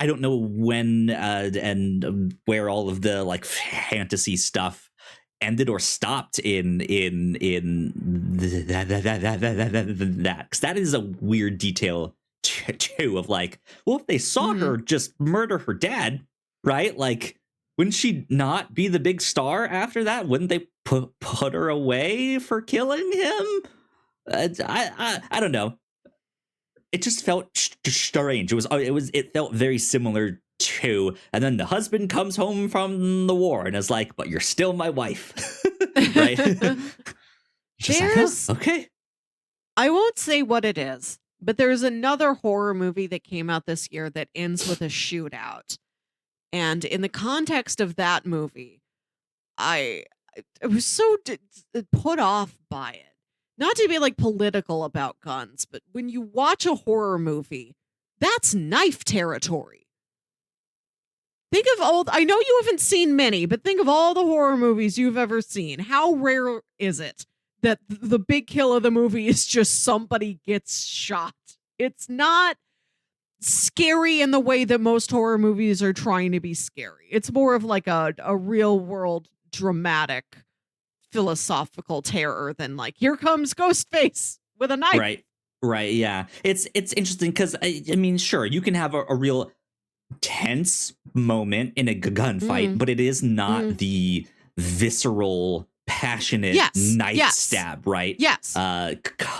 don't know when and where all of the like fantasy stuff ended or stopped in that, because that is a weird detail too, of like, well, if they saw her just murder her dad, right, like, wouldn't she not be the big star after that? Wouldn't they put her away for killing him? I don't know. It just felt strange. It felt very similar to, and then the husband comes home from the war and is like, but you're still my wife. Right? Just There's, like, oh, okay. I won't say what it is, but there's another horror movie that came out this year that ends with a shootout. And in the context of that movie, I was so put off by it. Not to be like political about guns, but when you watch a horror movie, that's knife territory. Think of all, I know you haven't seen many, but think of all the horror movies you've ever seen. How rare is it that the big kill of the movie is just somebody gets shot? It's not scary in the way that most horror movies are trying to be scary. It's more of like a real world dramatic philosophical terror than like, here comes Ghostface with a knife. Right, yeah. It's interesting because I mean, sure, you can have a real tense moment in a gunfight, but it is not the visceral, passionate knife stab, right? Yes.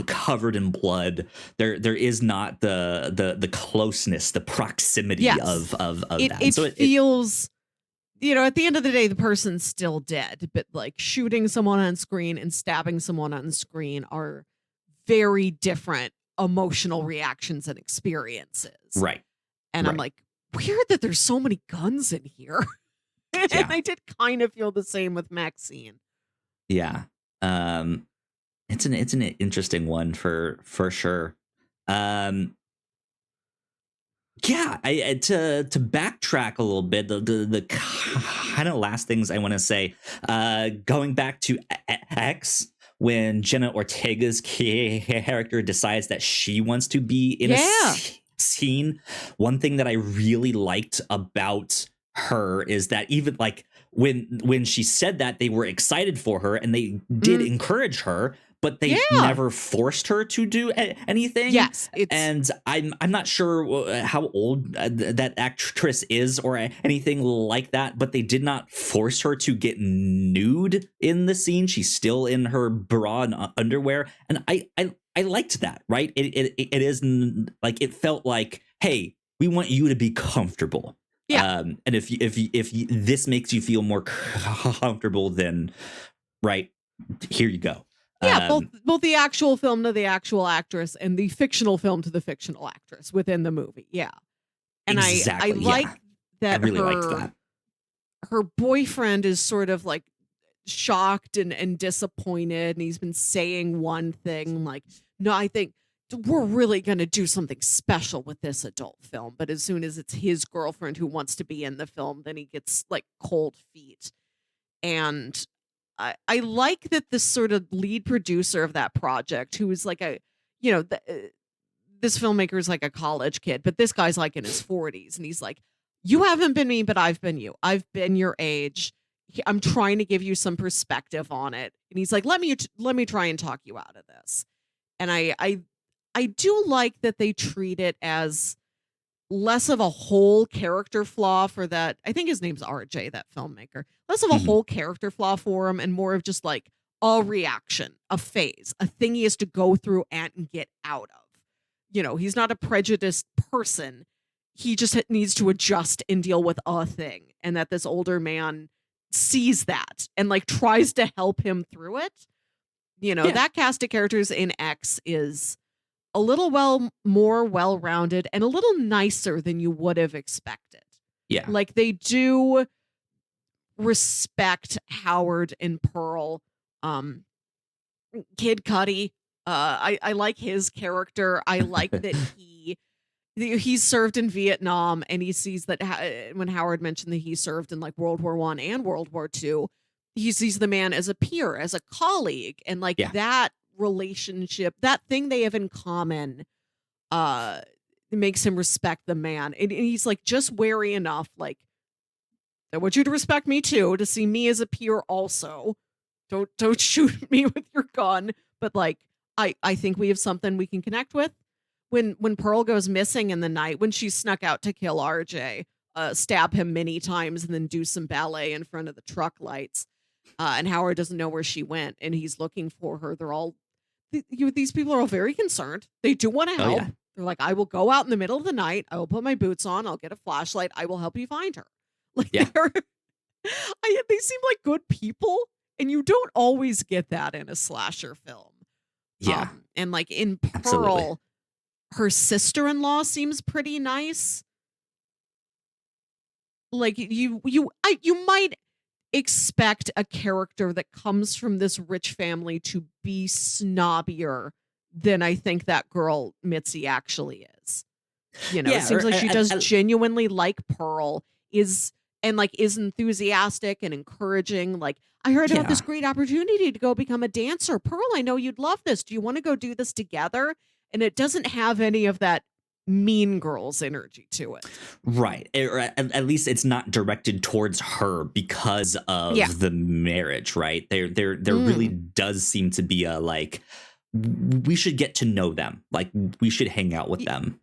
Covered in blood. There is not the closeness, the proximity of that. It so feels, you know, at the end of the day, the person's still dead, but like shooting someone on screen and stabbing someone on screen are very different emotional reactions and experiences. Right. And I'm like, weird that there's so many guns in here. And I did kind of feel the same with Maxxxine. Yeah. It's an interesting one for sure. Yeah, to backtrack a little bit, the kind of last things I want to say, going back to X, when Jenna Ortega's character decides that she wants to be in a scene, one thing that I really liked about her is that even like when she said that, they were excited for her and they did encourage her, but they never forced her to do anything. Yes, and I'm not sure how old that actress is or anything like that, but they did not force her to get nude in the scene. She's still in her bra and underwear, and I liked that. Right? It is like, it felt like, hey, we want you to be comfortable. Yeah. And if this makes you feel more comfortable, then right, here you go. Yeah, both the actual film to the actual actress and the fictional film to the fictional actress within the movie. Yeah. And exactly, I like that. I really liked that. Her boyfriend is sort of like shocked and disappointed, and he's been saying one thing like, no, I think we're really going to do something special with this adult film. But as soon as it's his girlfriend who wants to be in the film, then he gets like cold feet. And I like that this sort of lead producer of that project, who is like a, you know, this filmmaker is like a college kid, but this guy's like in his 40s. And he's like, you haven't been me, but I've been you. I've been your age. I'm trying to give you some perspective on it. And he's like, let me try and talk you out of this. And I do like that they treat it as less of a whole character flaw for that. I think his name's RJ, that filmmaker. Less of a whole character flaw for him and more of just like a reaction, a phase, a thing he has to go through and get out of. You know, he's not a prejudiced person. He just needs to adjust and deal with a thing. And that this older man sees that and like tries to help him through it. You know, that cast of characters in X is a little more well-rounded and a little nicer than you would have expected. Yeah. Like they do respect Howard and Pearl. Kid Cudi, I like his character. I like that he's served in Vietnam, and he sees that when Howard mentioned that he served in like World War I and World War II, he sees the man as a peer, as a colleague, and like that relationship, that thing they have in common, makes him respect the man. And he's like just wary enough, like, I want you to respect me too, to see me as a peer also. don't shoot me with your gun. But like, I think we have something we can connect with. When Pearl goes missing in the night, when she snuck out to kill RJ, stab him many times, and then do some ballet in front of the truck lights, and Howard doesn't know where she went, and he's looking for her. They're all these people are all very concerned. They do want to Oh help. yeah. They're like, I will go out in the middle of the night. I will put my boots on. I'll get a flashlight. I will help you find her. Like Yeah. they seem like good people, and you don't always get that in a slasher film. Yeah. And like in Pearl, Absolutely. her sister-in-law seems pretty nice. Like you might expect a character that comes from this rich family to be snobbier than I think that girl Mitzi actually is. You know, it Yeah. seems like she does genuinely like Pearl, is enthusiastic and encouraging. Like, I heard about this great opportunity to go become a dancer. Pearl, I know you'd love this. Do you want to go do this together? And it doesn't have any of that Mean Girls energy to it. Right. Or at least it's not directed towards her because of the marriage, right? There really does seem to be a like, we should get to know them. Like, we should hang out with them.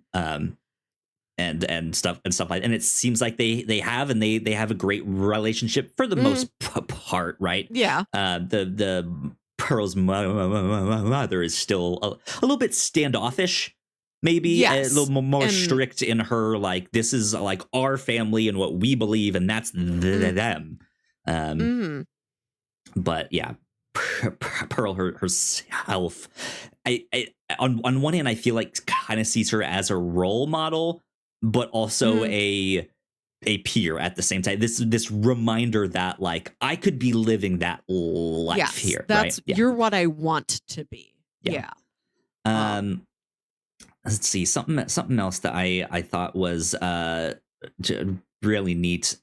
And stuff like, and it seems like they have a great relationship for the most part, right? Yeah. The Pearl's mother is still a little bit standoffish, maybe a little more strict in her, like, this is like our family and what we believe, and that's them. But yeah, Pearl herself, I on one hand, I feel like kind of sees her as a role model, but also a peer at the same time. This reminder that, like, I could be living that life here. That's right? You're what I want to be. Yeah. Let's see, something else that I thought was really neat.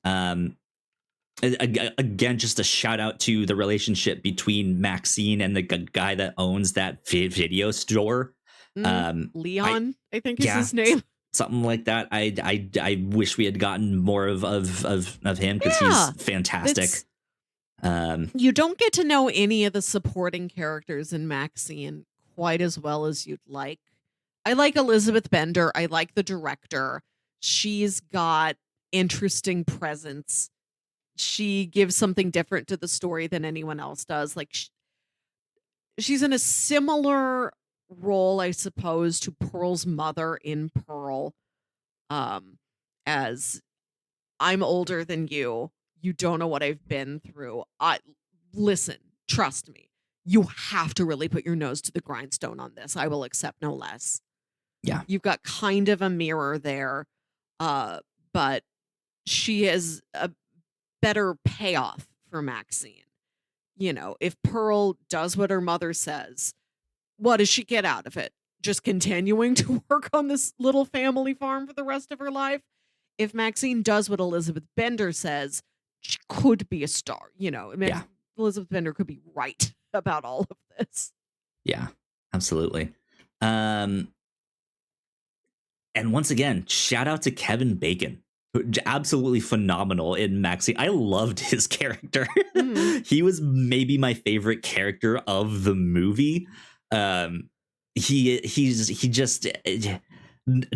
Again, just a shout out to the relationship between Maxxine and the guy that owns that video store. Leon, I think is his name. Something like that. I wish we had gotten more of him, because he's fantastic. You don't get to know any of the supporting characters in Maxxine quite as well as you'd like. I like Elizabeth Bender. I like the director. She's got interesting presence. She gives something different to the story than anyone else does. Like, she's in a similar role, I suppose, to Pearl's mother in Pearl. As I'm older than you. You don't know what I've been through. Listen, trust me. You have to really put your nose to the grindstone on this. I will accept no less. Yeah. You've got kind of a mirror there. But she has a better payoff for Maxxine. You know, if Pearl does what her mother says, what does she get out of it? Just continuing to work on this little family farm for the rest of her life? If Maxxine does what Elizabeth Bender says, she could be a star. You know, Elizabeth Bender could be right about all of this. Yeah, absolutely. And once again, shout out to Kevin Bacon. Absolutely phenomenal in Maxxine. I loved his character. He was maybe my favorite character of the movie. He just,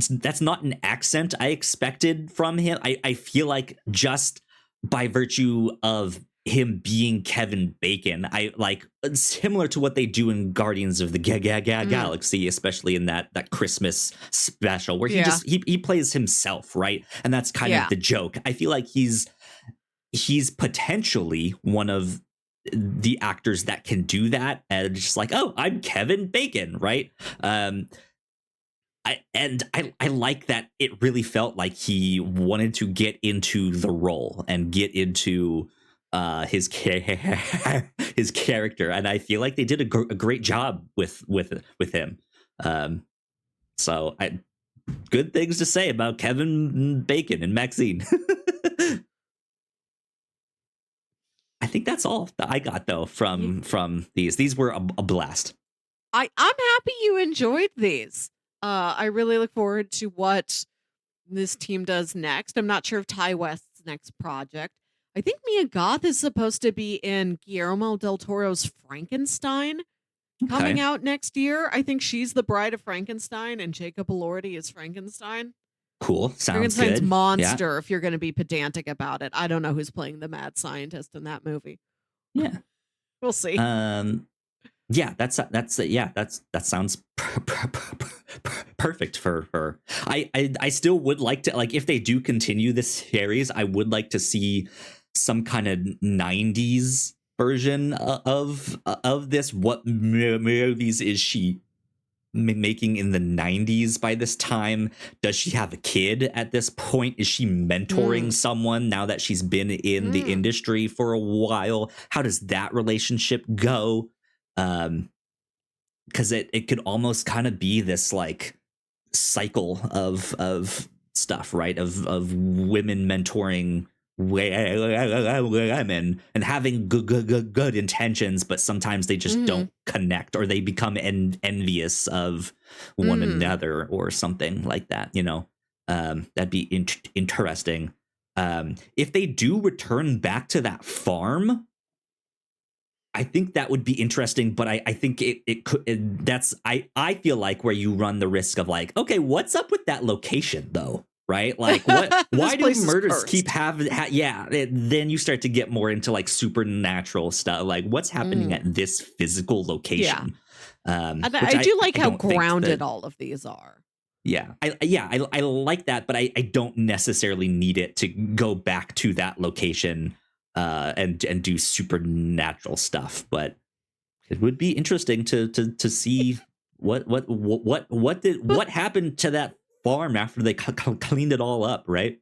that's not an accent I expected from him. I feel like just by virtue of him being Kevin Bacon, I like, similar to what they do in Guardians of the Galaxy, especially in that Christmas special, where he plays himself, right? And that's kind of the joke. I feel like he's potentially one of the actors that can do that, and just like, oh, I'm Kevin Bacon, right? I like that it really felt like he wanted to get into the role and get into his character, and I feel like they did a great job with him. So good things to say about Kevin Bacon and Maxxine. I think that's all that I got, though, from these. These were a blast. I'm happy you enjoyed these. I really look forward to what this team does next. I'm not sure of Ty West's next project. I think Mia Goth is supposed to be in Guillermo del Toro's Frankenstein coming Okay. out next year. I think she's the bride of Frankenstein and Jacob Elordi is Frankenstein. Cool. Sounds Frankenstein's good. Yeah. monster, if you're going to be pedantic about it. I don't know who's playing the mad scientist in that movie. Yeah. We'll see. Yeah, that sounds perfect for her. I still would like to, like, if they do continue this series, I would like to see some kind of 90s version of this. What movies is she making in the 90s by this time? Does she have a kid at this point? Is she mentoring someone now that she's been in the industry for a while? How does that relationship go? Because it could almost kind of be this like cycle of stuff, right? Of women mentoring women and having good intentions, but sometimes they just don't connect, or they become envious of one another or something like that. That'd be interesting. If they do return back to that farm, I think that would be interesting, but I think it could. I feel like where you run the risk of like, okay, what's up with that location though? Right? Like, what? Why do murders keep having? Then you start to get more into like supernatural stuff. Like, what's happening at this physical location? Yeah. And I do like how grounded all of these are. Yeah, I like that, but I don't necessarily need it to go back to that location and do supernatural stuff. But it would be interesting to see what happened to that farm after they cleaned it all up, right?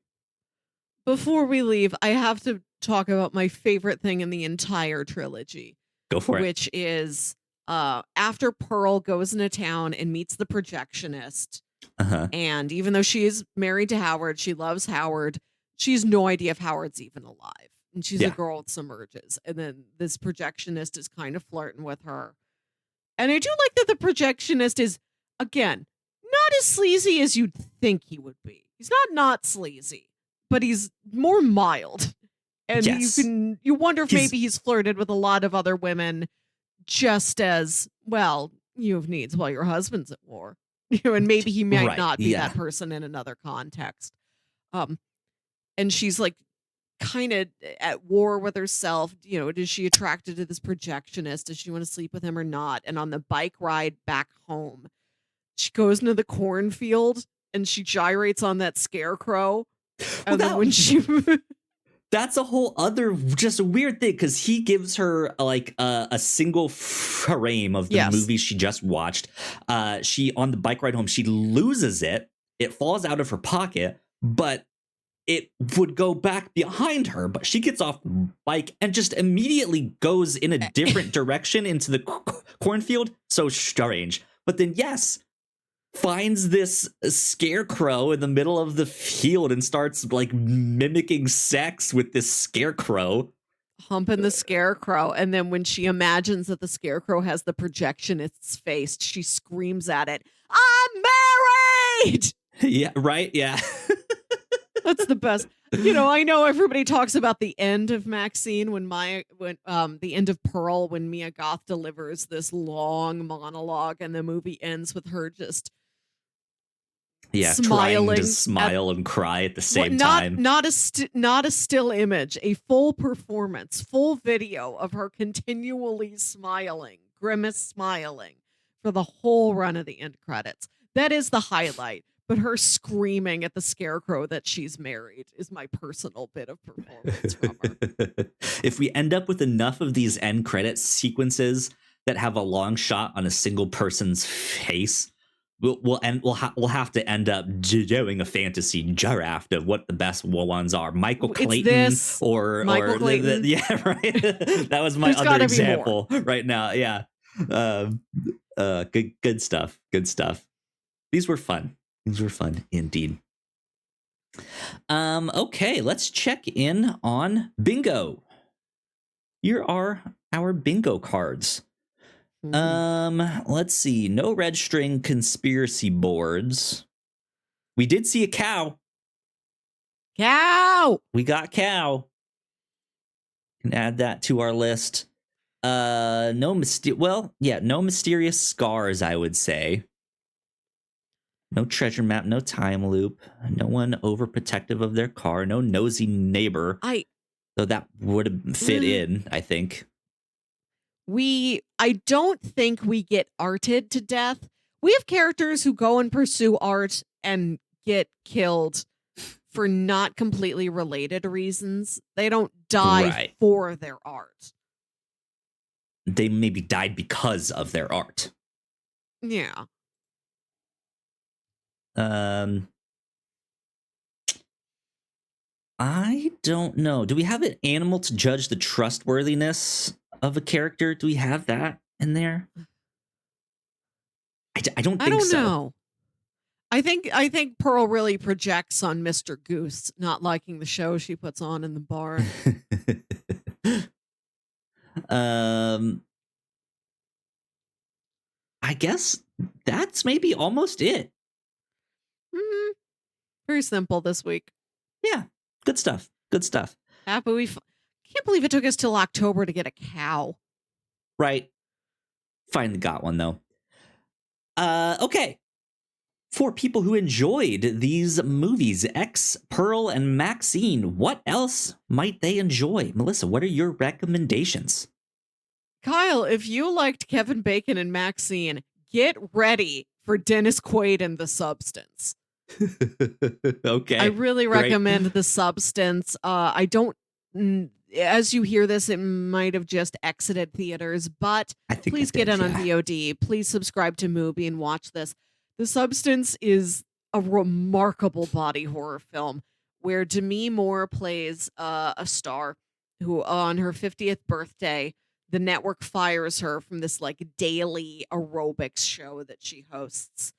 Before we leave, I have to talk about my favorite thing in the entire trilogy. Go for it. Which is after Pearl goes into town and meets the projectionist. And even though she is married to Howard, she loves Howard. She has no idea if Howard's even alive. And she's a girl with some urges. And then this projectionist is kind of flirting with her. And I do like that the projectionist is, again, not as sleazy as you'd think he would be. He's not sleazy, but he's more mild. And you wonder if maybe he's flirted with a lot of other women just as, well, you have needs while your husband's at war. And maybe he might not be that person in another context. And she's like kind of at war with herself. Is she attracted to this projectionist? Does she want to sleep with him or not? And on the bike ride back home, she goes into the cornfield and she gyrates on that scarecrow. And then when she... That's a whole other just weird thing, because he gives her like a single frame of the movie she just watched. She, on the bike ride home, she loses it. It falls out of her pocket, but it would go back behind her. But she gets off the bike and just immediately goes in a different direction into the cornfield. So strange. But then, finds this scarecrow in the middle of the field and starts like mimicking sex with this scarecrow, humping the scarecrow. And then when she imagines that the scarecrow has the projectionist's face, she screams at it, "I'm married!" Yeah, right. Yeah. That's the best. I know everybody talks about the end of Maxxxine when the end of Pearl, when Mia Goth delivers this long monologue and the movie ends with her just smiling, trying to smile and cry at the same time. Not a still image, a full performance, full video of her continually smiling, grimace smiling for the whole run of the end credits. That is the highlight. But her screaming at the scarecrow that she's married is my personal bit of performance from her. If we end up with enough of these end credit sequences that have a long shot on a single person's face, we'll have to end up doing a fantasy draft of what the best ones are. Michael Clayton or Michael Clayton. Right. That was my other example right now. Yeah. Good stuff. Good stuff. These were fun. These were fun indeed. Okay, let's check in on bingo. Here are our bingo cards. Let's see. No red string conspiracy boards. We did see a cow. Cow! We got cow. Can add that to our list. No mysterious scars, I would say. No treasure map, no time loop, no one overprotective of their car, no nosy neighbor. Though that would fit in, I think. I don't think we get arted to death. We have characters who go and pursue art and get killed for not completely related reasons. They don't die for their art. They maybe died because of their art. Yeah. I don't know. Do we have an animal to judge the trustworthiness of a character? Do we have that in there? I don't think so. Know. I think Pearl really projects on Mr. Goose not liking the show she puts on in the bar. I guess that's maybe almost it. Very simple this week. Yeah, good stuff. Good stuff. But can't believe it took us till October to get a cow. Right. Finally got one though. Okay. For people who enjoyed these movies, X, Pearl, and Maxxxine, what else might they enjoy? Melissa, what are your recommendations? Kyle, if you liked Kevin Bacon and Maxxxine, get ready for Dennis Quaid and The Substance. Okay. I really recommend The Substance. I don't, as you hear this, it might have just exited theaters, but please get in on VOD. Please subscribe to Mubi and watch this. The Substance is a remarkable body horror film where Demi Moore plays a star who, on her 50th birthday, the network fires her from this like daily aerobics show that she hosts.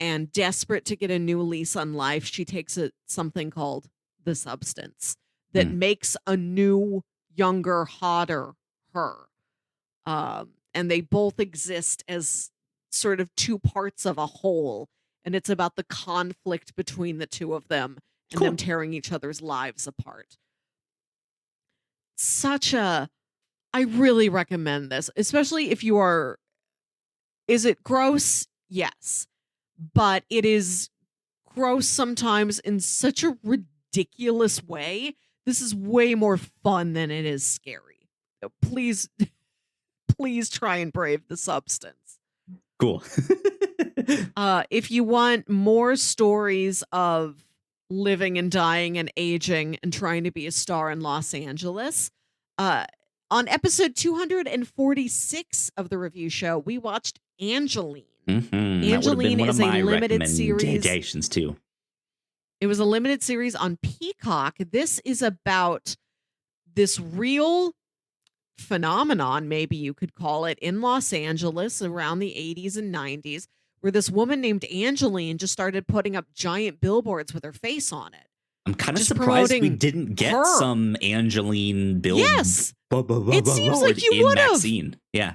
And desperate to get a new lease on life, she takes something called The Substance that makes a new, younger, hotter her. And they both exist as sort of two parts of a whole, and it's about the conflict between the two of them and them tearing each other's lives apart. I really recommend this, especially if you are. Is it gross? Yes, but it is gross sometimes in such a ridiculous way. This is way more fun than it is scary. Please try and brave The Substance. Cool. If you want more stories of living and dying and aging and trying to be a star in Los Angeles, on episode 246 of the review show, we watched Angeline. Angeline is a limited series. Too. It was a limited series on Peacock. This is about this real phenomenon, maybe you could call it, in Los Angeles around the 80s and 90s, where this woman named Angeline just started putting up giant billboards with her face on it. I'm kind of surprised we didn't get some Angeline billboard. Yes, it seems like you would have. Yeah.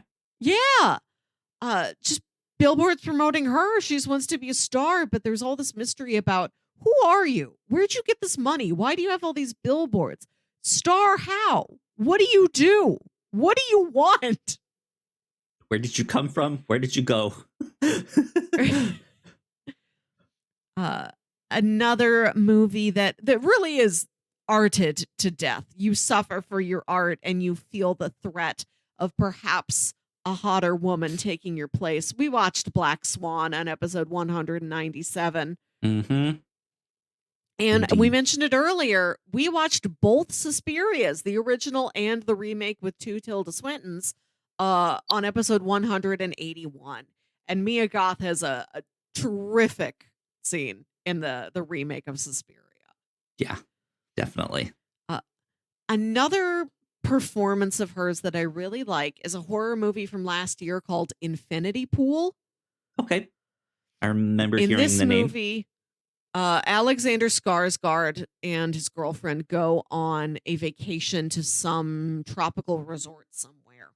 Just billboards promoting her. She just wants to be a star, but there's all this mystery about who are you? Where'd you get this money? Why do you have all these billboards? Star how? What do you do? What do you want? Where did you come from? Where did you go? Another movie that really is arted to death. You suffer for your art and you feel the threat of perhaps a hotter woman taking your place. We watched Black Swan on episode 197. Mm-hmm. And we mentioned it earlier. We watched both Suspirias, the original and the remake with two Tilda Swintons, on episode 181. And Mia Goth has a terrific scene in the remake of Suspiria. Yeah, definitely. Another performance of hers that I really like is a horror movie from last year called Infinity Pool. Okay. I remember hearing the name. In this movie, Alexander Skarsgård and his girlfriend go on a vacation to some tropical resort somewhere.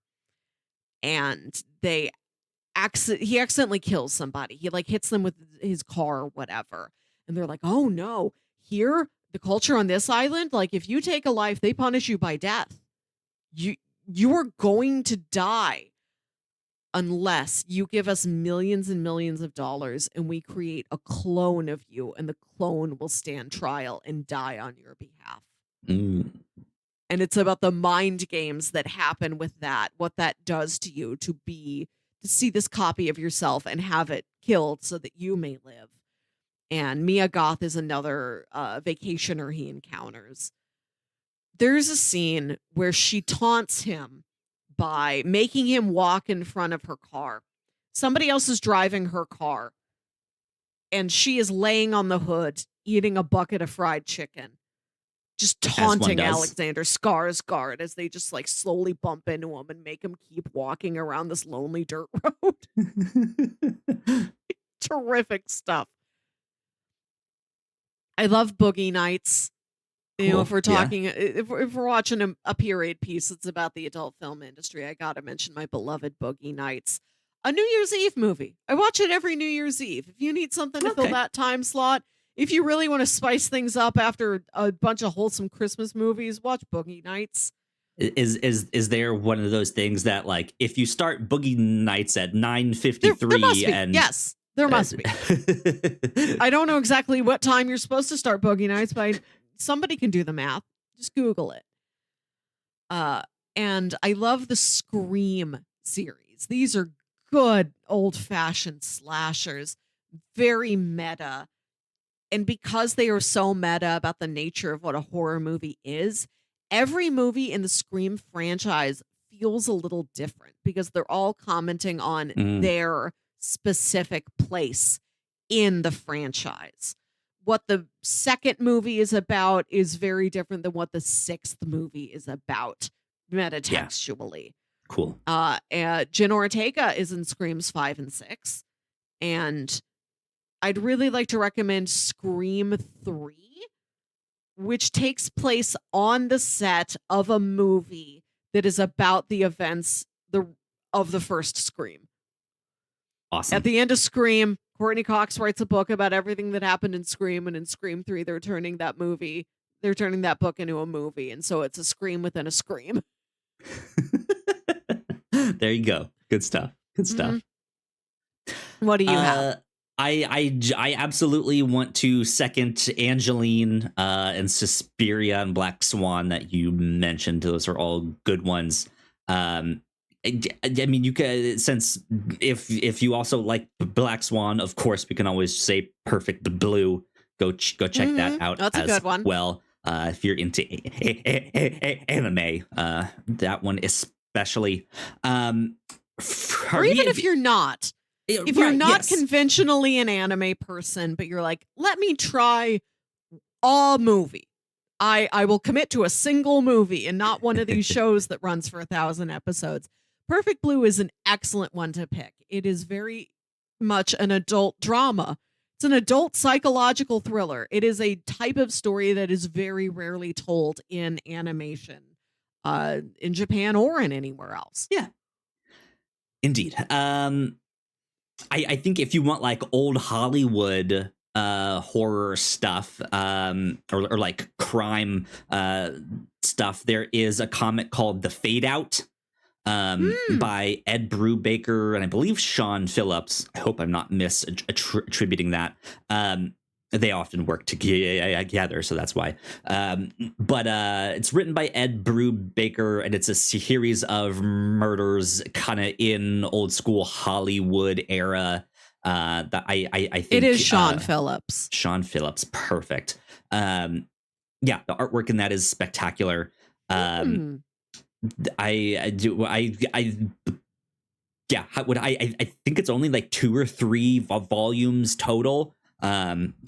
And he accidentally kills somebody. He like hits them with his car or whatever. And they're like, oh no, here, the culture on this island, like if you take a life, they punish you by death. you are going to die unless you give us millions and millions of dollars and we create a clone of you, and the clone will stand trial and die on your behalf. Mm. And it's about the mind games that happen with that, what that does to you to see this copy of yourself and have it killed so that you may live. And Mia Goth is another vacationer he encounters. There's a scene where she taunts him by making him walk in front of her car. Somebody else is driving her car, and she is laying on the hood eating a bucket of fried chicken, just taunting Alexander Skarsgård as they just like slowly bump into him and make him keep walking around this lonely dirt road. Terrific stuff. I love Boogie Nights. Cool. You know, if we're talking, if we're watching a period piece that's about the adult film industry, I gotta mention my beloved Boogie Nights, a New Year's Eve movie. I watch it every New Year's Eve. If you need something to fill that time slot, if you really want to spice things up after a bunch of wholesome Christmas movies, watch Boogie Nights. Is there one of those things that, like, if you start Boogie Nights at 9:53 and yes, there must be. I don't know exactly what time you're supposed to start Boogie Nights, but somebody can do the math. Just Google it. And I love the Scream series. These are good old-fashioned slashers, very meta. And because they are so meta about the nature of what a horror movie is, every movie in the Scream franchise feels a little different because they're all commenting on their specific place in the franchise. What the second movie is about is very different than what the sixth movie is about metatextually. Yeah. Cool. Jen Ortega is in Screams 5 and 6. And I'd really like to recommend Scream 3, which takes place on the set of a movie that is about the events of the first Scream. Awesome. At the end of Scream, Courtney Cox writes a book about everything that happened in Scream, and in Scream 3, they're turning that book into a movie, and so it's a Scream within a Scream. There you go. Good stuff. Good stuff. What do you have? I absolutely want to second Angeline and Suspiria and Black Swan that you mentioned. Those are all good ones. I mean, you could, since if you also like Black Swan, of course, we can always say Perfect Blue. Go check that out. That's a good one. Well, if you're into anime, that one especially. Or even if you're not. If you're not conventionally an anime person, but you're like, let me try a movie. I will commit to a single movie and not one of these shows that runs for 1,000 episodes. Perfect Blue is an excellent one to pick. It is very much an adult drama. It's an adult psychological thriller. It is a type of story that is very rarely told in animation, in Japan or in anywhere else. Yeah. Indeed. I think if you want like old Hollywood horror stuff or like crime stuff, there is a comic called The Fade Out by Ed Brubaker and I believe Sean Phillips. I hope I'm not misattributing that. They often work together, so that's why. But it's written by Ed Brubaker, and it's a series of murders kind of in old school Hollywood era. That I think it is Sean Phillips. Sean Phillips, perfect. Yeah, the artwork in that is spectacular. I think it's only like 2 or 3 volumes total. So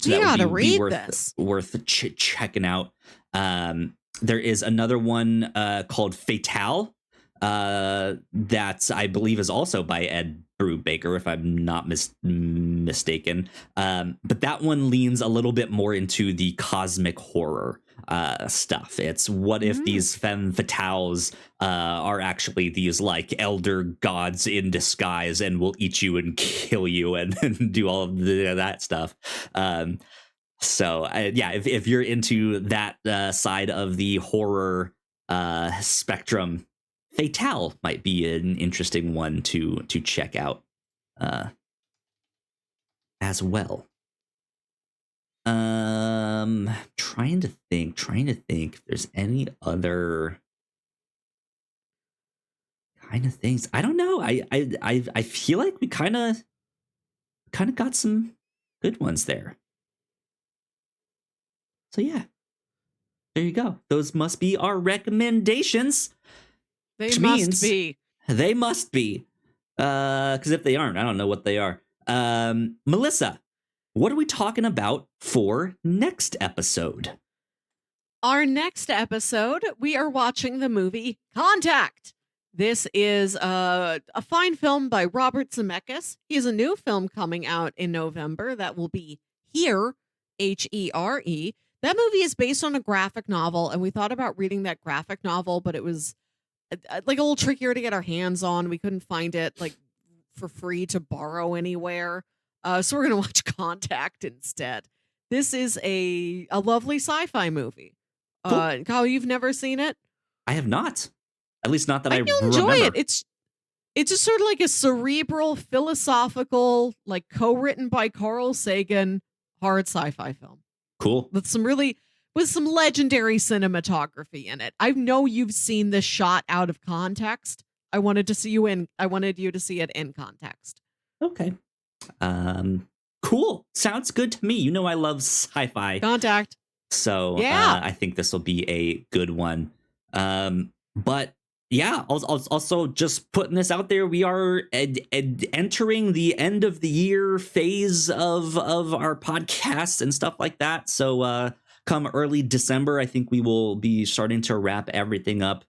that would be worth checking out. There is another one called Fatale that I believe is also by Ed Brubaker, if I'm not mistaken. But that one leans a little bit more into the cosmic horror stuff. It's what if these femme fatales are actually these like elder gods in disguise and will eat you and kill you and do all of that stuff. So if you're into that side of the horror spectrum, Fatale might be an interesting one to check out as well. Trying to think if there's any other kind of things. I don't know. I feel like we kind of got some good ones there. So yeah, there you go. Those must be our recommendations. They must be. They must be. Because if they aren't, I don't know what they are. Melissa, what are we talking about for next episode? Our next episode, we are watching the movie Contact. This is a fine film by Robert Zemeckis. He has a new film coming out in November that will be Here, Here. That movie is based on a graphic novel, and we thought about reading that graphic novel, but it was like a little trickier to get our hands on. We couldn't find it like for free to borrow anywhere. So we're going to watch Contact instead. This is a lovely sci-fi movie. Cool. Kyle, you've never seen it? I have not. At least not that I you'll enjoy it. It's just sort of like a cerebral, philosophical, like co-written by Carl Sagan hard sci-fi film. Cool. With some legendary cinematography in it. I know you've seen this shot out of context. I wanted you to see it in context. Okay. Cool. Sounds good to me. You know I love sci-fi. Contact. So yeah. I think this will be a good one. But yeah, also just putting this out there, we are entering the end of the year phase of our podcast and stuff like that. So come early December, I think we will be starting to wrap everything up.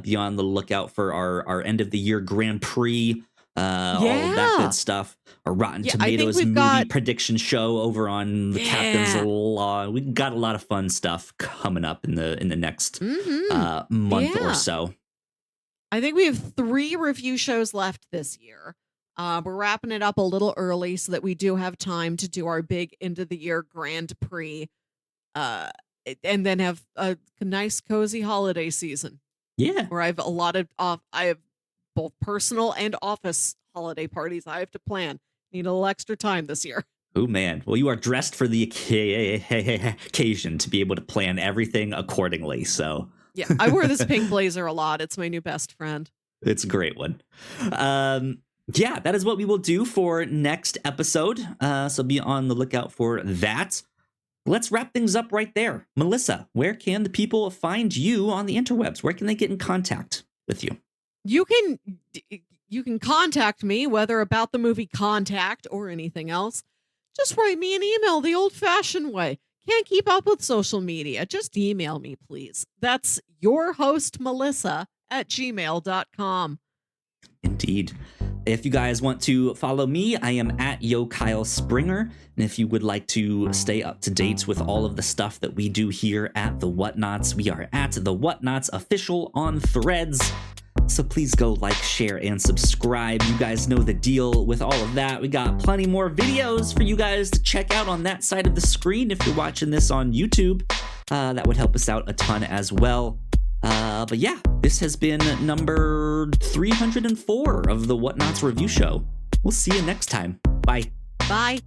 Be on the lookout for our end of the year Grand Prix, all of that good stuff. Our Rotten Tomatoes movie prediction show over on the Captain's Law. We got a lot of fun stuff coming up in the next month or so. I think we have 3 review shows left this year. We're wrapping it up a little early so that we do have time to do our big end of the year Grand Prix, and then have a nice cozy holiday season. Yeah, where I have both personal and office holiday parties I have to plan. Need a little extra time this year. Oh man, well you are dressed for the occasion to be able to plan everything accordingly. So. Yeah, I wear this pink blazer a lot. It's my new best friend. It's a great one. Yeah, that is what we will do for next episode. So be on the lookout for that. Let's wrap things up right there. Melissa, where can the people find you on the interwebs? Where can they get in contact with you? You can contact me, whether about the movie Contact or anything else. Just write me an email the old-fashioned way. Can't keep up with social media, just email me, please. That's yourhostmelissa@gmail.com. Indeed. If you guys want to follow me, I am at YoKyleSpringer. And if you would like to stay up to date with all of the stuff that we do here at the Whatnauts, we are at the Whatnauts Official on Threads. So please go like, share, and subscribe. You guys know the deal with all of that. We got plenty more videos for you guys to check out on that side of the screen if you're watching this on YouTube. That would help us out a ton as well. But yeah, this has been number 304 of the Whatnauts Review Show. We'll see you next time. Bye. Bye.